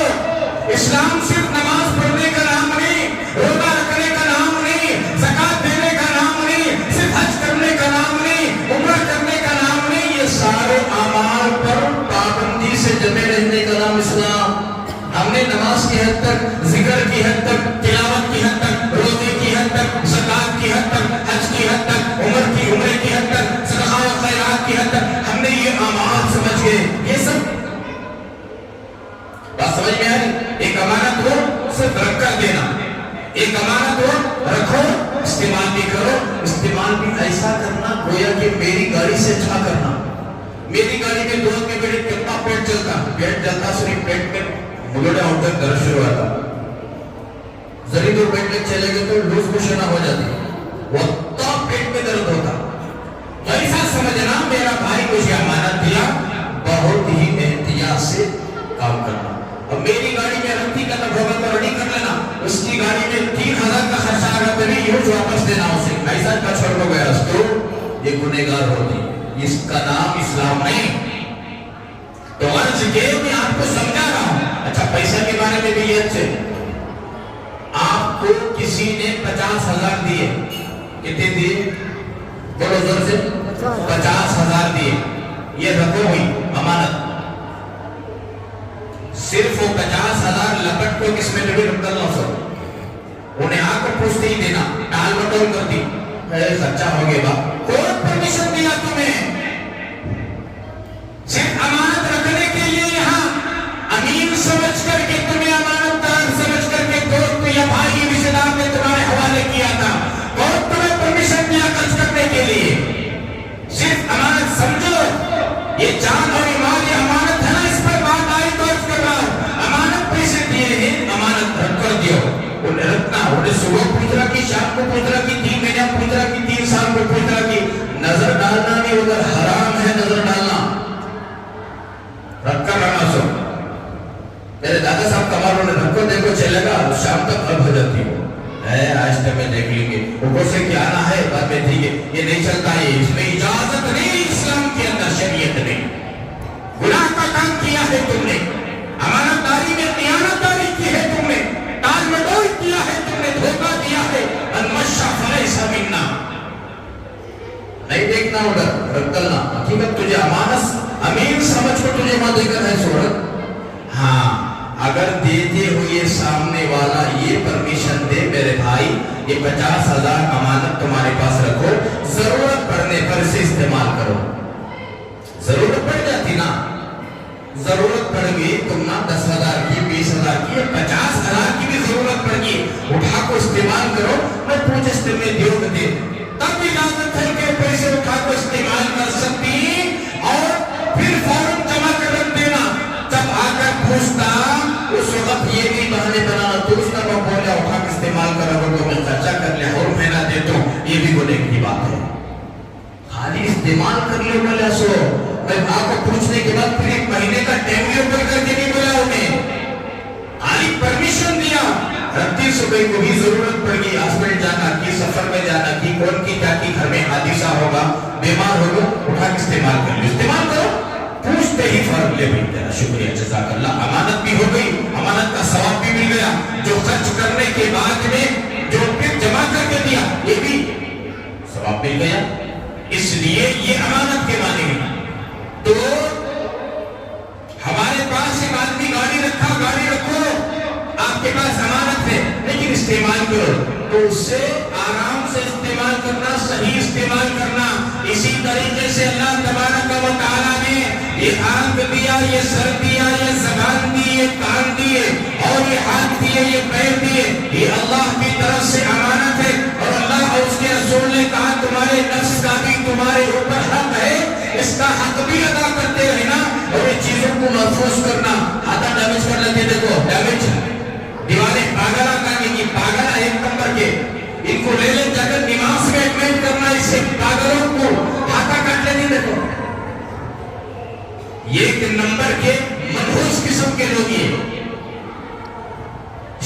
اسلام صرف نماز پڑھنے کا نام نہیں، روزہ رکھنے کا نام نہیں، زکات دینے کا نام نہیں، صرف حج کرنے کا نام نہیں، عمرہ کرنے کا نام نہیں. یہ سارے اعمال پر پابندی سے جمے رہنے کا نام اسلام. ہم نے نماز کی حد تک، ذکر کی حد تک، تلاوت کی حد تک، روزے کی حد تک، زکات کی حد تک، حج کی حد تک، عمرے کی حد تک، صدقہ و خیرات کی حد تک ہم نے یہ اعمال سمجھ گئے. یہ سب بات سمجھ میں آئی. ایک امانت ہو صرف رکھ کر دینا، ایک امانت ہو رکھو، استعمال بھی کرو. استعمال بھی ایسا کرنا گویا کہ میری گاڑی سے چھا کرنا. میری گاڑی میں دو کے بیٹے کتنا پیٹ چلتا، پیٹ چلتا صرف پیٹ میں ملوڑے اٹھ کر درد شروع ہوتا. ذری دور پیٹ میں چلے گئے تو لوز موشن ہو جاتی، وہ تب پیٹ میں درد ہوتا. ایسا سمجھنا میرا بھائی مجھے امانت دیا، بہت ہی احتیاط سے کام کرنا. اب میری گاڑی میں رکھتی کا تب ہوگا تو ریڈی کر لینا. اس کی گاڑی میں 3000 کا خرچہ آ رہا تو نہیں یوں واپس دینا اسے. ایسا کا چھوڑ کو گیا تو یہ گنہگار ہوتی. اس کا نام اسلام نہیں. تو عرض کے میں آپ کو سمجھا رہا ہوں. اچھا پیسے کے بارے میں بھی یہ اچھے، آپ کو کسی نے 50,000 دیے، کتنے دیے بولو زور سے، 50,000 دیے. یہ رکھو ہوئی امانت. صرف وہ 50,000 لپٹ کو کس میں بھی رکھ ڈالنا سو، انہیں آ کر پوچھتے ہی دینا، ٹال مٹول کر دی، خرچہ ہو گیا. کون پرمیشن دیا تمہیں؟ صرف امانت رکھنے کے لیے یہاں امین سمجھ کر کے تمہیں امانت دار سمجھ کر کے دوست یا بھائی رشتہ دار نے تمہارے حوالے کیا تھا. اور تمہیں پرمیشن دیا خرچ کرنے کے لیے. صرف امانت سمجھو، یہ جان اور ایمان یہ امانت ہے نا، اس پر بات آئی تو عرض کر رہا ہوں. امانت پیسے دیے ہیں، امانت رکھ کر دیو. انہیں رکھنا، انہیں صبح پوچھ رہا کی، شام کو پوچھ رہا کی، 3 مہینے پوچھ رہا کی، 3 سال کو پوچھ رہا کی. نظر ڈالنا نہیں، اگر حرام ہے نظر ڈالنا. رکھ کر رہنا سو. میرے دادا صاحب کمالوں نے رکھو دیکھو چلے گا، شام تک اب ہو جاتی ہو آج تک میں دیکھ لیں گے، اوپر سے کیا آنا ہے بعد میں ٹھیک ہے. یہ نہیں چلتا ہے، اس میں اجازت نہیں. اسلام کے اندر شریعت نہیں. گناہ کا کام کیا ہے تم نے، امانت داری میں خیانت داری کی ہے تم نے، ٹال مٹول کیا ہے تم نے، دھوکہ دیا ہے. المشى فليس منا. نہیں دیکھنا ادھر، رکھ ڈالنا. حقیقت تجھے امانت امین سمجھ کر تجھے وہاں دے کر ہے صورت. ہاں اگر دیتے ہوئے سامنے والا یہ پرمیشن دے، میرے بھائی یہ 50,000 امانت تمہارے پاس رکھو، ضرورت پڑنے پر اسے استعمال کرو. ضرورت پڑ جاتی نا، ضرورت پڑ گئی تم نا 10,000 کی، 20,000 کی، 50,000 کی بھی ضرورت پڑ گئی، اٹھا کو استعمال کرو. میں پوچھتے میں دیو دے تب اجازت ہے کہ پیسے اٹھا کو استعمال کر سکتی، اور پھر فوراً جمع کر رکھ دینا. جب آ کر پوچھتا اس وقت یہ بھی بہانے بنانا، دوسرا میں بولیا اٹھا کے استعمال کر رہا تو میں خرچہ کر لیا اور میں نہ دیتا ہوں، یہ بھی گناہ کی بات ہے. خالی استعمال کر لے بولیا سو جب آپ کو پوچھنے کے بعد پھر ایک مہینے کا ٹائم اوپر کر کے نہیں بولا انہیں، خالی پرمیشن دیا۔ رتی صبح کو بھی ضرورت پڑ گئی ہاسپٹل جانا کی، سفر میں جانا کی، کون کی کیا کی، گھر میں حادثہ ہوگا، بیمار ہوگا، اٹھا کے استعمال کر لو، استعمال کرو، پوچھتے ہی فرق لے بھائی تیرا شکریہ جزاک اللہ، امانت بھی ہو گئی، امانت کا ثواب بھی مل گیا، جو خرچ کرنے کے بعد میں جو پھر جمع کر کے دیا یہ بھی ثواب مل گیا۔ اس لیے یہ امانت کے معنی ہے۔ تو ہمارے پاس ایک آدمی گاڑی رکھا، گاڑی رکھو، آپ کے پاس امانت ہے لیکن استعمال کرو، تو اس سے آرام سے استعمال کرنا، صحیح استعمال کرنا۔ اسی طریقے سے اللہ تبارک و تعالیٰ نے یہ آنکھ دیا، یہ سر دیا، یہ زبان دی، یہ کان دیے، اور یہ ہاتھ دیے، یہ پیر دیے، یہ اللہ کی طرف سے امانت ہے۔ اور اللہ اور اس کے رسول نے کہا تمہارے نفس کا بھی تمہارے اوپر حق ہے، اس کا حق بھی ادا کرتے رہنا اور یہ چیزوں کو محفوظ کرنا۔ ہاتھا ڈیمیج کر لیتے، دیکھو ڈیمیج دیواریں پاگلا کرنے کی، پاگلا ایک نمبر کے، ان کو لے لے جا کر نماز میں ایڈمٹ کرنا، اس سے پاگلوں کو ہاتھا کاٹ لینے، دیکھو یہ ایک نمبر کے منحوس قسم کے لوگ، یہ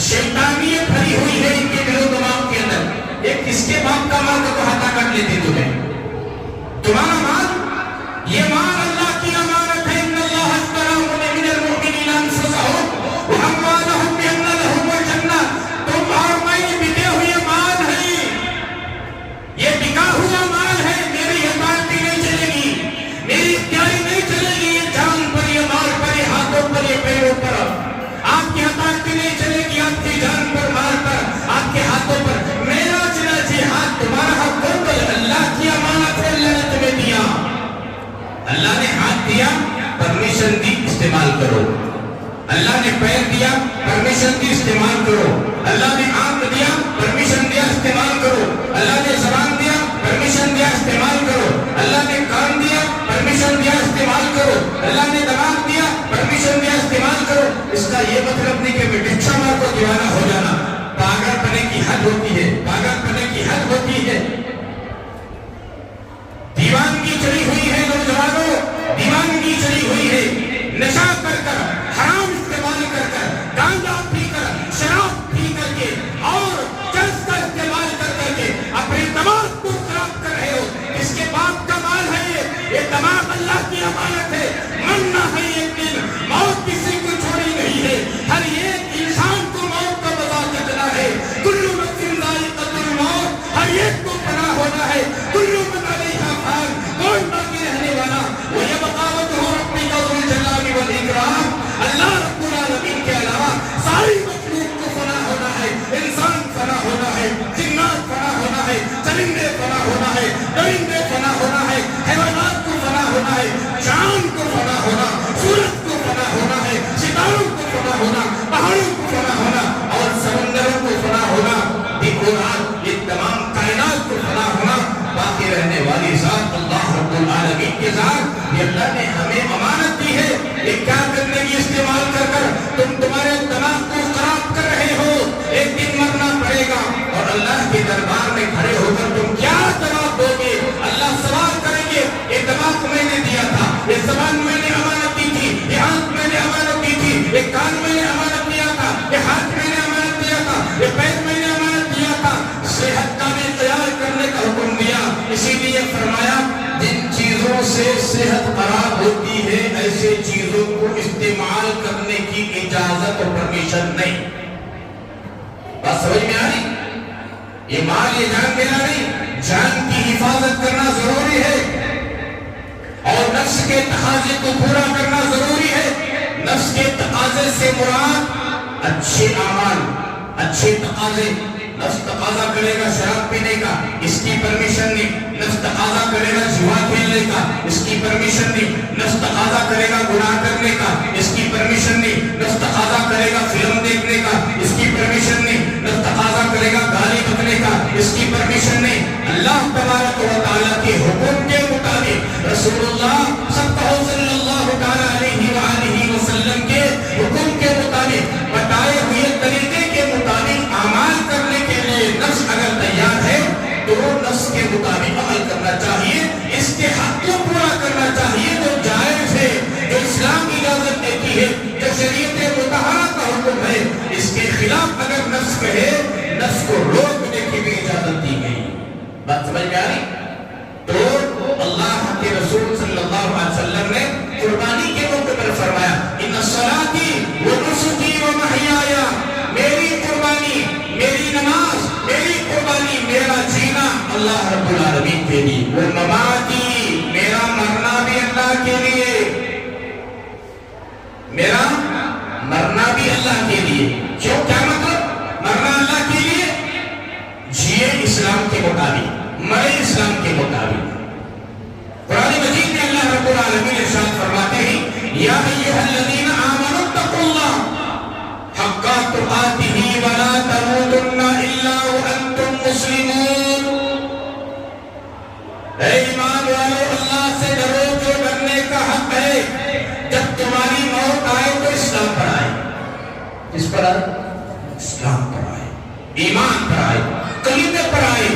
شیطانیت بھری ہوئی ہے ان کے دل و دماغ کے اندر۔ ایک کس کے باپ کا مال کو ہاتھا کاٹ لیتے تمہیں، تمہارا مال، یہ مال اللہ کی امانت ہے۔ ان اللہ اشترى من المؤمنین انفسهم واموالهم بان لهم الجنہ، تم اور میں بکے ہوئے مال ہیں، یہ بکا ہوا مال ہے، میری حفاظتی نہیں چلے گی، میری اختیاری نہیں چلے گی، یہ جان پر، یہ مال پر، یہ ہاتھوں پر، یہ پیروں پر آپ کی حفاظتی نہیں چلے گی، آپ کی جان پر، مال پر، آپ کے ہاتھوں پر۔ میرا چنانچہ ہاتھ تمہارا حق کون ہے؟ اللہ کی امانت ہے، اللہ نے تمہیں دیا، اللہ نے ہاتھ دیا، پرمیشن دی، استعمال کرو۔ اللہ نے پیر دیا، پرمیشن دی، استعمال کرو۔ اللہ نے آنکھ دیا، پرمیشن دیا، استعمال کرو۔ اللہ نے زبان دیا، پرمیشن دیا، استعمال کرو۔ اللہ نے کان دیا، پرمیشن دیا، استعمال کرو۔ اللہ نے دماغ دیا، پرمیشن دیا، استعمال کرو۔ اس کا یہ مطلب نہیں کہ میں ڈچھا مار کو دیوانہ ہو جانا، پاگل پنے کی حد ہوتی ہے، پاگل پنے کی حد ہوتی ہے۔ دیوانگی چڑھی ہوئی ہے نوجوانوں، دیوانگی چڑھی ہوئی ہے، نشہ کر کر، حرام استعمال کر کر، گانجا پی کر، شراب پی کر کے اور چرس کا استعمال کر کر کے اپنے دماغ کو خراب کر رہے ہو۔ اس کے باپ کا مال ہے یہ دماغ اللہ کی امانت ہے، مرنا ہے ایک دن، موت کسی کو چھوڑی نہیں ہے، ہر ایک انسان کو موت کا مزہ چکنا ہے۔ کل نفس ذائقۃ الموت، ہر ایک کو فنا ہونا ہے، کل من علیہا فان، کون باقی رہنے والا، وَيَبْقَى وَجْهُ رَبِّكَ ذُو الْجَلَالِ وَالْإِكْرَامِ، اللہ رب العالمین کے علاوہ ساری مخلوق کو فنا ہونا ہے، انسان فنا ہونا ہے، جنات فنا ہونا ہے، چرندے فنا ہونا ہے، درندے فنا ہونا ہے، حیوانات کو فنا ہونا ہے، چاند کو فنا ہونا، سورج کو فنا ہونا ہے، ستاروں کو فنا ہونا، پہاڑوں کو فنا ہونا اور سمندروں کو فنا ہونا، دن و رات یہ تمام کائنات کو فنا ہونا، باقی رہنے والی ذات اللہ رب العالمین کی ذات، یہ اللہ نے ہمیں امانت دی ہے۔ یہ کیا کرنے کی استعمال کر کر تم تمہارے دماغ کو خراب کر رہے ہو، ایک دن مرنا پڑے گا اور اللہ کے دربار میں کھڑے ہو کر تم کیا جواب دو گے؟ اللہ سوال کریں گے، یہ دماغ میں نے دیا تھا، یہ زبان میں نے امانت دی تھی، یہ آنکھ میں نے امانت دی تھی، یہ کان میں نے امانت دیا تھا، یہ ہاتھ میں نے امانت دیا تھا، یہ پیر میں نے امانت دیا تھا، صحت کا بھی تیار کرنے کا حکم دیا۔ اسی لیے فرمایا جن چیزوں سے صحت خراب ہوتی ہے ایسے چیزوں کو استعمال کرنے کی اجازت اور پرمیشن نہیں۔ بات سمجھ میں آ رہی؟ یہ مال، یہ جان دینا نہیں، جان کی حفاظت کرنا ضروری ہے اور نفس کے تقاضے کو پورا کرنا ضروری ہے۔ نفس کے تقاضے سے مراد اچھے اعمال، اچھے تقاضے۔ نفس تقاضا کرے گا شراب پینے کا، اس کی پرمیشن نہیں۔ نفس تقاضا کرے گا جوا کھیلنے کا، اس کی پرمیشن نہیں۔ نفس تقاضا کرے گا گناہ کرنے کا، اس کی پرمیشن نہیں۔ نفس تقاضا کرے گا فلم دیکھنے کا، اس کی پرمیشن نہیں۔ نفس تقاضا کرے گا گالی بکنے کا، اس کی پرمیشن نہیں۔ اللہ تبارک و تعالیٰ کے حکم کے مطابق، رسول اللہ صلی اللہ علیہ وآلہ وسلم کے حکم کے مطابق، بتائے ہوئے طریقے کے مطابق اعمال کرنے کے لیے نفس اگر تیار ہے تو نفس کے مطابق عمل کرنا چاہیے، اس کے حق کو پورا کرنا چاہیے، جو نفس کو روکنے کی بھی اجازت دی گئی. بات سمجھ میں آ رہی؟ تو اللہ کے رسول صلی اللہ علیہ وسلم نے قربانی کے موقع پر فرمایا ان صلاتی و نسکی و محیای، میری قربانی، میری نماز، میری قربانی، میرا جینا اللہ رب العالمین کے لیے، وہ مماتی، میرا مرنا بھی اللہ کے لیے، میرا مرنا بھی اللہ کے لیے. کیوں؟ کیا مطلب مرنا اللہ کے لیے؟ جیے اسلام کے مطابق، مرے اسلام کے مطابق. قرآن مجید میں اللہ رب العالمین ارشاد فرماتے ہیں یا ایھا الذین آمنوا اتقوا اللہ حق تقاتہ ولا تموتن الا وانتم مسلمون. اے ایمان والو، اللہ سے ڈرو جو ڈرنے کا حق ہے. جب تمہاری موت آئے تو اسلام پر آئے. کس پر آئے؟ اسلام پر آئے، ایمان پر آئے، کلمے پر آئے.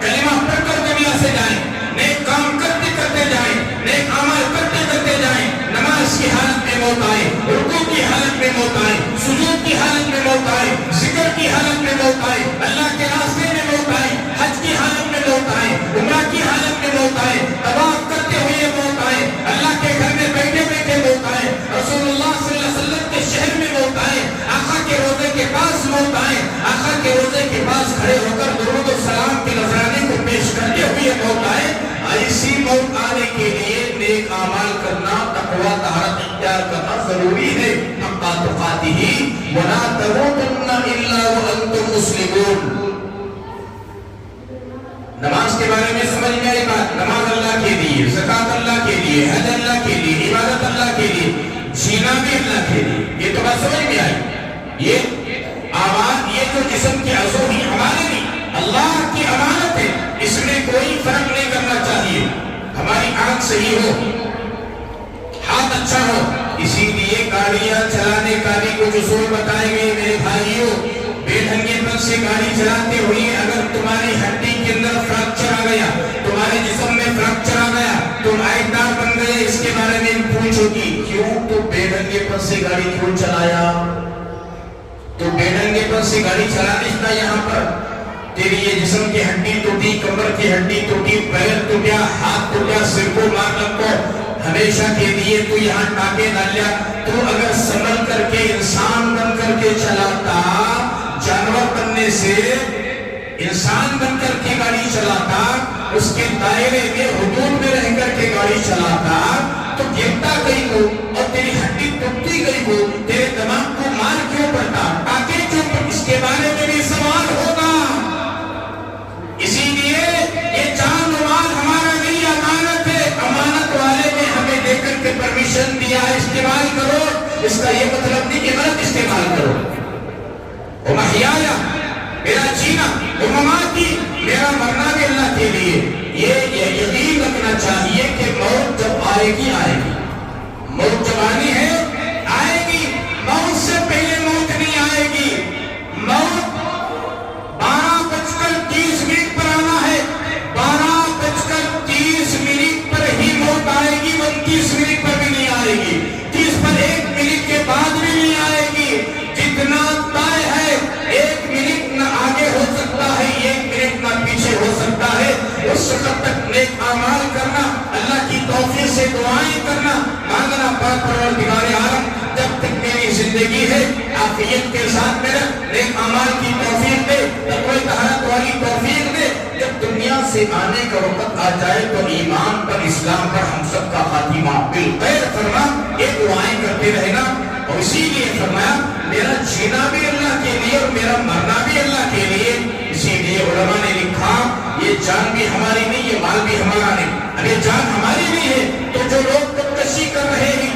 کلمہ پڑھ کر دنیا سے جائیں، نیک کام کرتے کرتے جائیں، نیک عمل کرتے کرتے جائیں. نماز کی حالت میں موت آئے، رکوع کی حالت میں موت آئے، سجود کی حالت میں موت آئے، ذکر کی حالت میں موت آئے، اللہ کے راستے میں موت آئے، حج کی حالت میں موت آئے، عمرہ کی حالت میں موت آئے، طواف کرتے ہوئے موت آئے، اللہ کے گھر میں بیٹھے بیٹھے موت آئے، رسول اللہ صلی اللہ علیہ وسلم کے شہر میں موت آئے، آقا کے روضے کے پاس موت آئے، آقا کے روضے کے پاس کھڑے ہو کر درود و سلام کے نذرانے کو پیش کرتے ہوئے موت آئے. ایسی موت آنے کے لیے نیک اعمال کرنا، تقوی طہارت اختیار کرنا ضروری ہے. حق تقاتہ ولا تموتن الا وانتم مسلمون. نماز کے بارے میں سمجھ میں آئی بات؟ نماز اللہ کے لیے، زکوٰۃ اللہ کے لیے، حج اللہ کے لیے، عبادت اللہ کے لیے، جینا بھی اللہ کے لیے. یہ تو بات سمجھ میں آئی. یہ آواز، یہ جو جسم کے عضو ہیں ہمارے نہیں، اللہ کی امانت ہے. اس میں کوئی فرق نہیں کرنا چاہیے. ہماری آنکھ صحیح ہو، ہاتھ اچھا ہو. اسی لیے گاڑیاں چلانے کا بھی کچھ اصول بتائے گئے میرے بھائیوں. بے ڈھنگے پن سے گاڑی چلاتے ہوئے اگر تمہاری ہڈی کے اندر فریکچر آ گیا، تمہارے جسم میں فریکچر آ گیا، تم عائدار بن گئے، اس کے بارے میں پوچھو گی کیوں تو بے ڈھنگے پن سے گاڑی کیوں چلایا؟ تو بے ڈھنگے پن سے گاڑی چلانے کا یہاں پر تیری یہ جسم کی ہڈی ٹوٹی، کمر کی ہڈی ٹوٹی، پیر ٹوٹیا، ہاتھ ٹوٹیا، سر کو مار لگو، ہمیشہ کے لیے تو یہاں ٹانکے ڈال لیا. تو اگر سنبھل کر کے انسان بن کر کے چلاتا، جانور بننے سے انسان بن کر کے گاڑی چلاتا، اس کے دائرے میں حدود میں رہ کر کے گاڑی چلاتا، تو گرتا کہیں کو اور تیری ہڈی ٹوٹتی گئی کو، تیرے دماغ کو مار کیوں پڑتا، ٹانکے کیوں پڑتا؟ اس کے بارے میں بھی سوال ہوگا. اسی لیے یہ جان و مال ہمارا نہیں، امانت ہے. امانت والے نے ہمیں دے کر کے پرمیشن دیا ہے استعمال کرو. اس کا یہ مطلب نہیں کہ غلط استعمال کرو. وہ محیایا، میرا جینا، وہ مماتی، میرا مرنا بھی اللہ کے لیے. یہ یقین رکھنا چاہیے کہ موت جب آئے گی آئے گی. موت جب آنی ہے آئے گی. موت سے پہلے موت نہیں آئے گی. موت 12:30 پر آنا ہے. 12:30 پر ہی موت آئے گی. 29 پر بھی نہیں آئے گی. 30 پر 1 منٹ کے بعد بھی نہیں آئے گی. جتنا طے ہے 1 منٹ نہ آگے ہو سکتا ہے، 1 منٹ نہ پیچھے ہو سکتا ہے. اس وقت تک نیک اعمال کرنا، اللہ کی توفیق سے دعائیں کرنا، مانگنا پاک پروردگار عالم جب تک میری زندگی ہے عافیت کے ساتھ میرا نیک اعمال کی توفیق دے، تقوی طہارت والی توفیق دے. جب دنیا سے آنے کا وقت آ جائے تو ایمان پر، اسلام پر ہم سب کا خاتمہ بالخیر فرما. یہ دعائیں کرتے رہنا. اور اسی لیے فرمایا میرا جینا بھی اللہ کے لیے اور میرا مرنا بھی اللہ کے لیے. اسی لیے علماء نے لکھا یہ جان بھی ہماری نہیں، یہ مال بھی ہمارا نہیں. اگر جان ہماری نہیں ہے تو جو لوگ خودکشی کر رہے ہیں،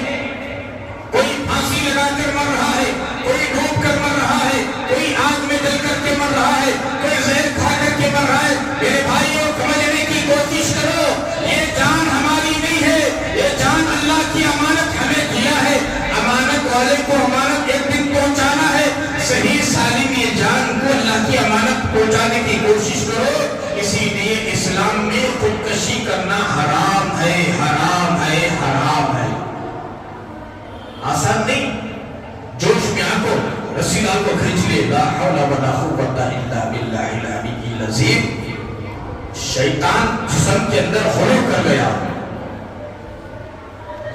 کوئی پھانسی لگا کر مر رہا ہے، کوئی ڈوب کر مر رہا ہے، کوئی آگ میں جل کر کے مر رہا ہے، کوئی زہر کھا کر کے مر رہا ہے، میرے بھائیوں سمجھنے کی کوشش کرو. یہ جان ہماری نہیں ہے، یہ جان اللہ کی امانت ہمیں دیا ہے. امانت والے کو امانت ایک دن پہنچانا ہے. صحیح سالم یہ جان کو اللہ کی امانت پہنچانے کی کوشش کرو. اسی لیے اسلام میں خودکشی کرنا حرام ہے، حرام ہے، حرام ہے. آسان نہیں. جوش میں آ کو رسی لال کو کھینچ لے. لا حول ولا قوت الا باللہ العلی العظیم. شیطان جسم کے اندر غلو کر گیا,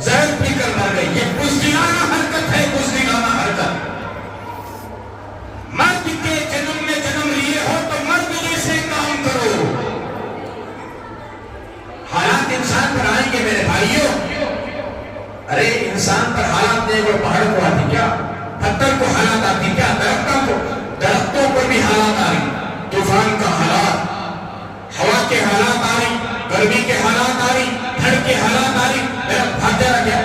زہر پی کر مر گئی. یہ بزدلانہ حرکت ہے, بزدلانہ حرکت. مرد کے جنم میں جنم لیے ہو تو مرد جیسے کام کرو. حالات انسان پر آئیں گے میرے بھائیوں. ارے انسان پر حالات نہیں, وہ پہاڑ کو آتی کیا, پتھر کو حالات آتی کیا, درختوں پر بھی حالات آ رہی. طوفان کا حالات, ہوا کے حالات آ رہی, گرمی کے حالات آ رہی, ٹھنڈ کے حالات آ رہی. میرا بھاگا رہ گیا,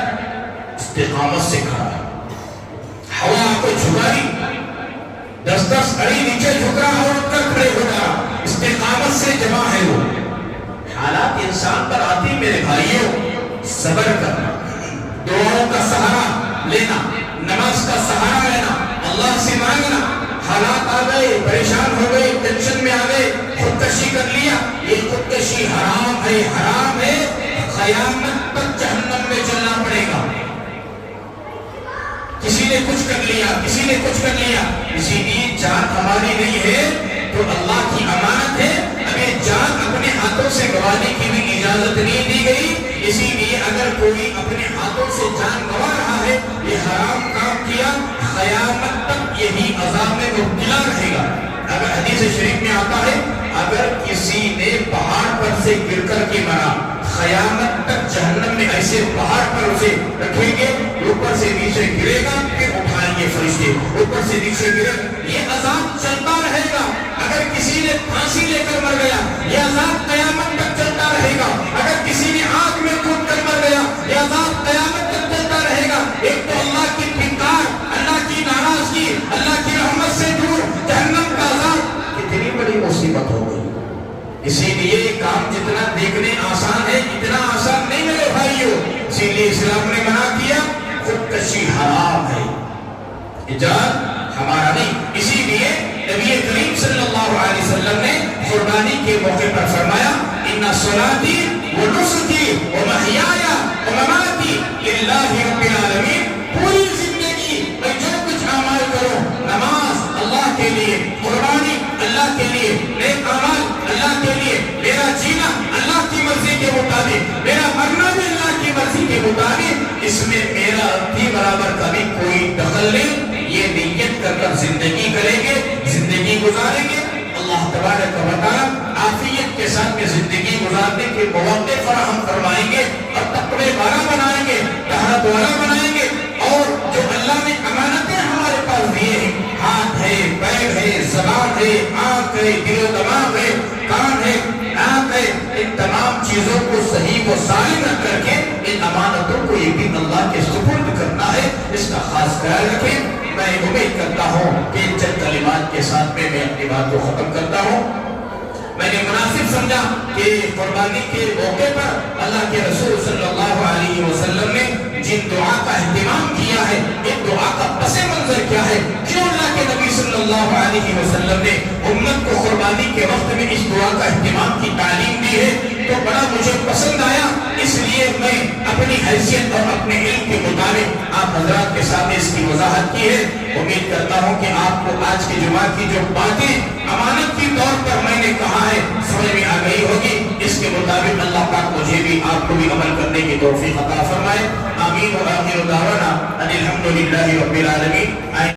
استقامت سے کھڑا. ہوا آپ کو جھکا رہی, 10 اڑی نیچے جھک رہا اور اٹھ کر کھڑے ہو رہا. استقامت سے جمع ہے وہ. حالات انسان پر آتی میرے بھائیوں, صبر کرنا, دعاؤں کا سہارا لینا, نماز کا سہارا لینا, اللہ سے مانگنا. حالات آ گئے, پریشان ہو گئے, ٹینشن میں آ گئے, خودکشی کر لیا. یہ خودکشی حرام ہے, حرام ہے. قیامت تک جہنم میں چلنا پڑے گا. کسی نے کچھ کر لیا, کسی نے کچھ کر لیا. اسی لیے جان ہماری نہیں ہے تو اللہ کی امانت ہے. ہمیں جان اپنے ہاتھوں سے گنوانے کی بھی اجازت نہیں دی گئی. اسی لیے اگر کوئی اپنے ہاتھوں سے جان گنوا رہا ہے, یہ حرام کام کیا, قیامت تک یہی عذاب میں مبتلا رہے گا. اگر حدیث شریف میں آتا ہے, اگر کسی نے پہاڑ پر سے گر کر کے مرا, قیامت تک جہنم میں ایسے پہاڑ پر اسے رکھیں گے, اوپر سے نیچے گرے گا, پھر اٹھائیں گے فرشتے, اوپر سے نیچے گرے, یہ عذاب چلتا رہے گا. اگر کسی نے پھانسی لے کر مر گیا, یہ عذاب قیامت تک چلتا رہے گا. اگر کسی نے آگ میں کود کر مر گیا, یہ عذاب قیامت تک چلتا رہے گا. ایک تو اللہ کی پھنکار, اللہ کی ناراضگی, اللہ کی رحمت سے دور, جہنم کا عذاب, کتنی بڑی مصیبت ہو گئی. اسی لیے کام جتنا دیکھنے آسان ہے, اتنا آسان نہیں میرے بھائیوں. اسی لیے اسلام نے منع کیا, خودکشی حرام ہے, ایجاد ہمارا نہیں. اسی لیے نبی کریم صلی اللہ علیہ وسلم نے قربانی کے موقع پر فرمایا, ان صلاتی و نسکی و محیای و مماتی للہ رب العالمین. پوری زندگی میں جو کچھ اعمال کروں, نماز اللہ کے لیے, قربانی اللہ کے لیے, نیک اعمال اللہ کے لیے, میرا جینا اللہ کی مرضی کے مطابق, میرا مرنا بھی اللہ کی مرضی کے مطابق, اس میں میرا بھی برابر کا بھی کوئی دخل نہیں. یہ نیت کر کر زندگی کریں گے, زندگی گزاریں گے, اللہ تبارک و تعالی عافیت کے ساتھ میں زندگی گزارنے کے مواقع فراہم فرمائیں گے, اور تقوی والا بنائیں گے, طہارت والا بنائیں گے. اور جو اللہ نے امانتیں ہمارے پاس دیے ہیں, ہاتھ ہے, پیر ہے, زبان ہے, آنکھ ہے, دل و دماغ ہے, کان ہے, ناک ہے, ان تمام چیزوں کو صحیح و سالم رکھ کر کے ان امانتوں کو ایک دن اللہ کے سپرد کرنا ہے. اس کا خاص خیال رکھیں. میں امید کرتا ہوں کہ ان چند کلمات کے ساتھ میں اپنی بات کو ختم کرتا ہوں. میں نے مناسب سمجھا کہ قربانی کے موقع پر اللہ کے رسول صلی اللہ علیہ وسلم نے جن دعا کا اہتمام کیا ہے, ان دعا کا پس منظر کیا ہے, کیوں اللہ کے نبی صلی اللہ علیہ وسلم نے امت کو قربانی کے وقت میں اس دعا کا اہتمام کی تعلیم دی ہے, تو بڑا مجھے پسند آیا. اس لیے میں اپنی حیثیت اور اپنے علم کے مطابق آپ حضرات کے سامنے اس کی وضاحت کی ہے. امید کرتا ہوں کہ آپ کو آج کی جمعہ کی جو باتیں امانت کی طور پر میں نے کہا ہے سمجھ میں آ گئی ہوگی. اس کے مطابق اللہ پاک مجھے بھی آپ کو بھی عمل کرنے کی توفیق عطا فرمائے. آمین و آخر دعوانا ان الحمدللہ رب العالمین.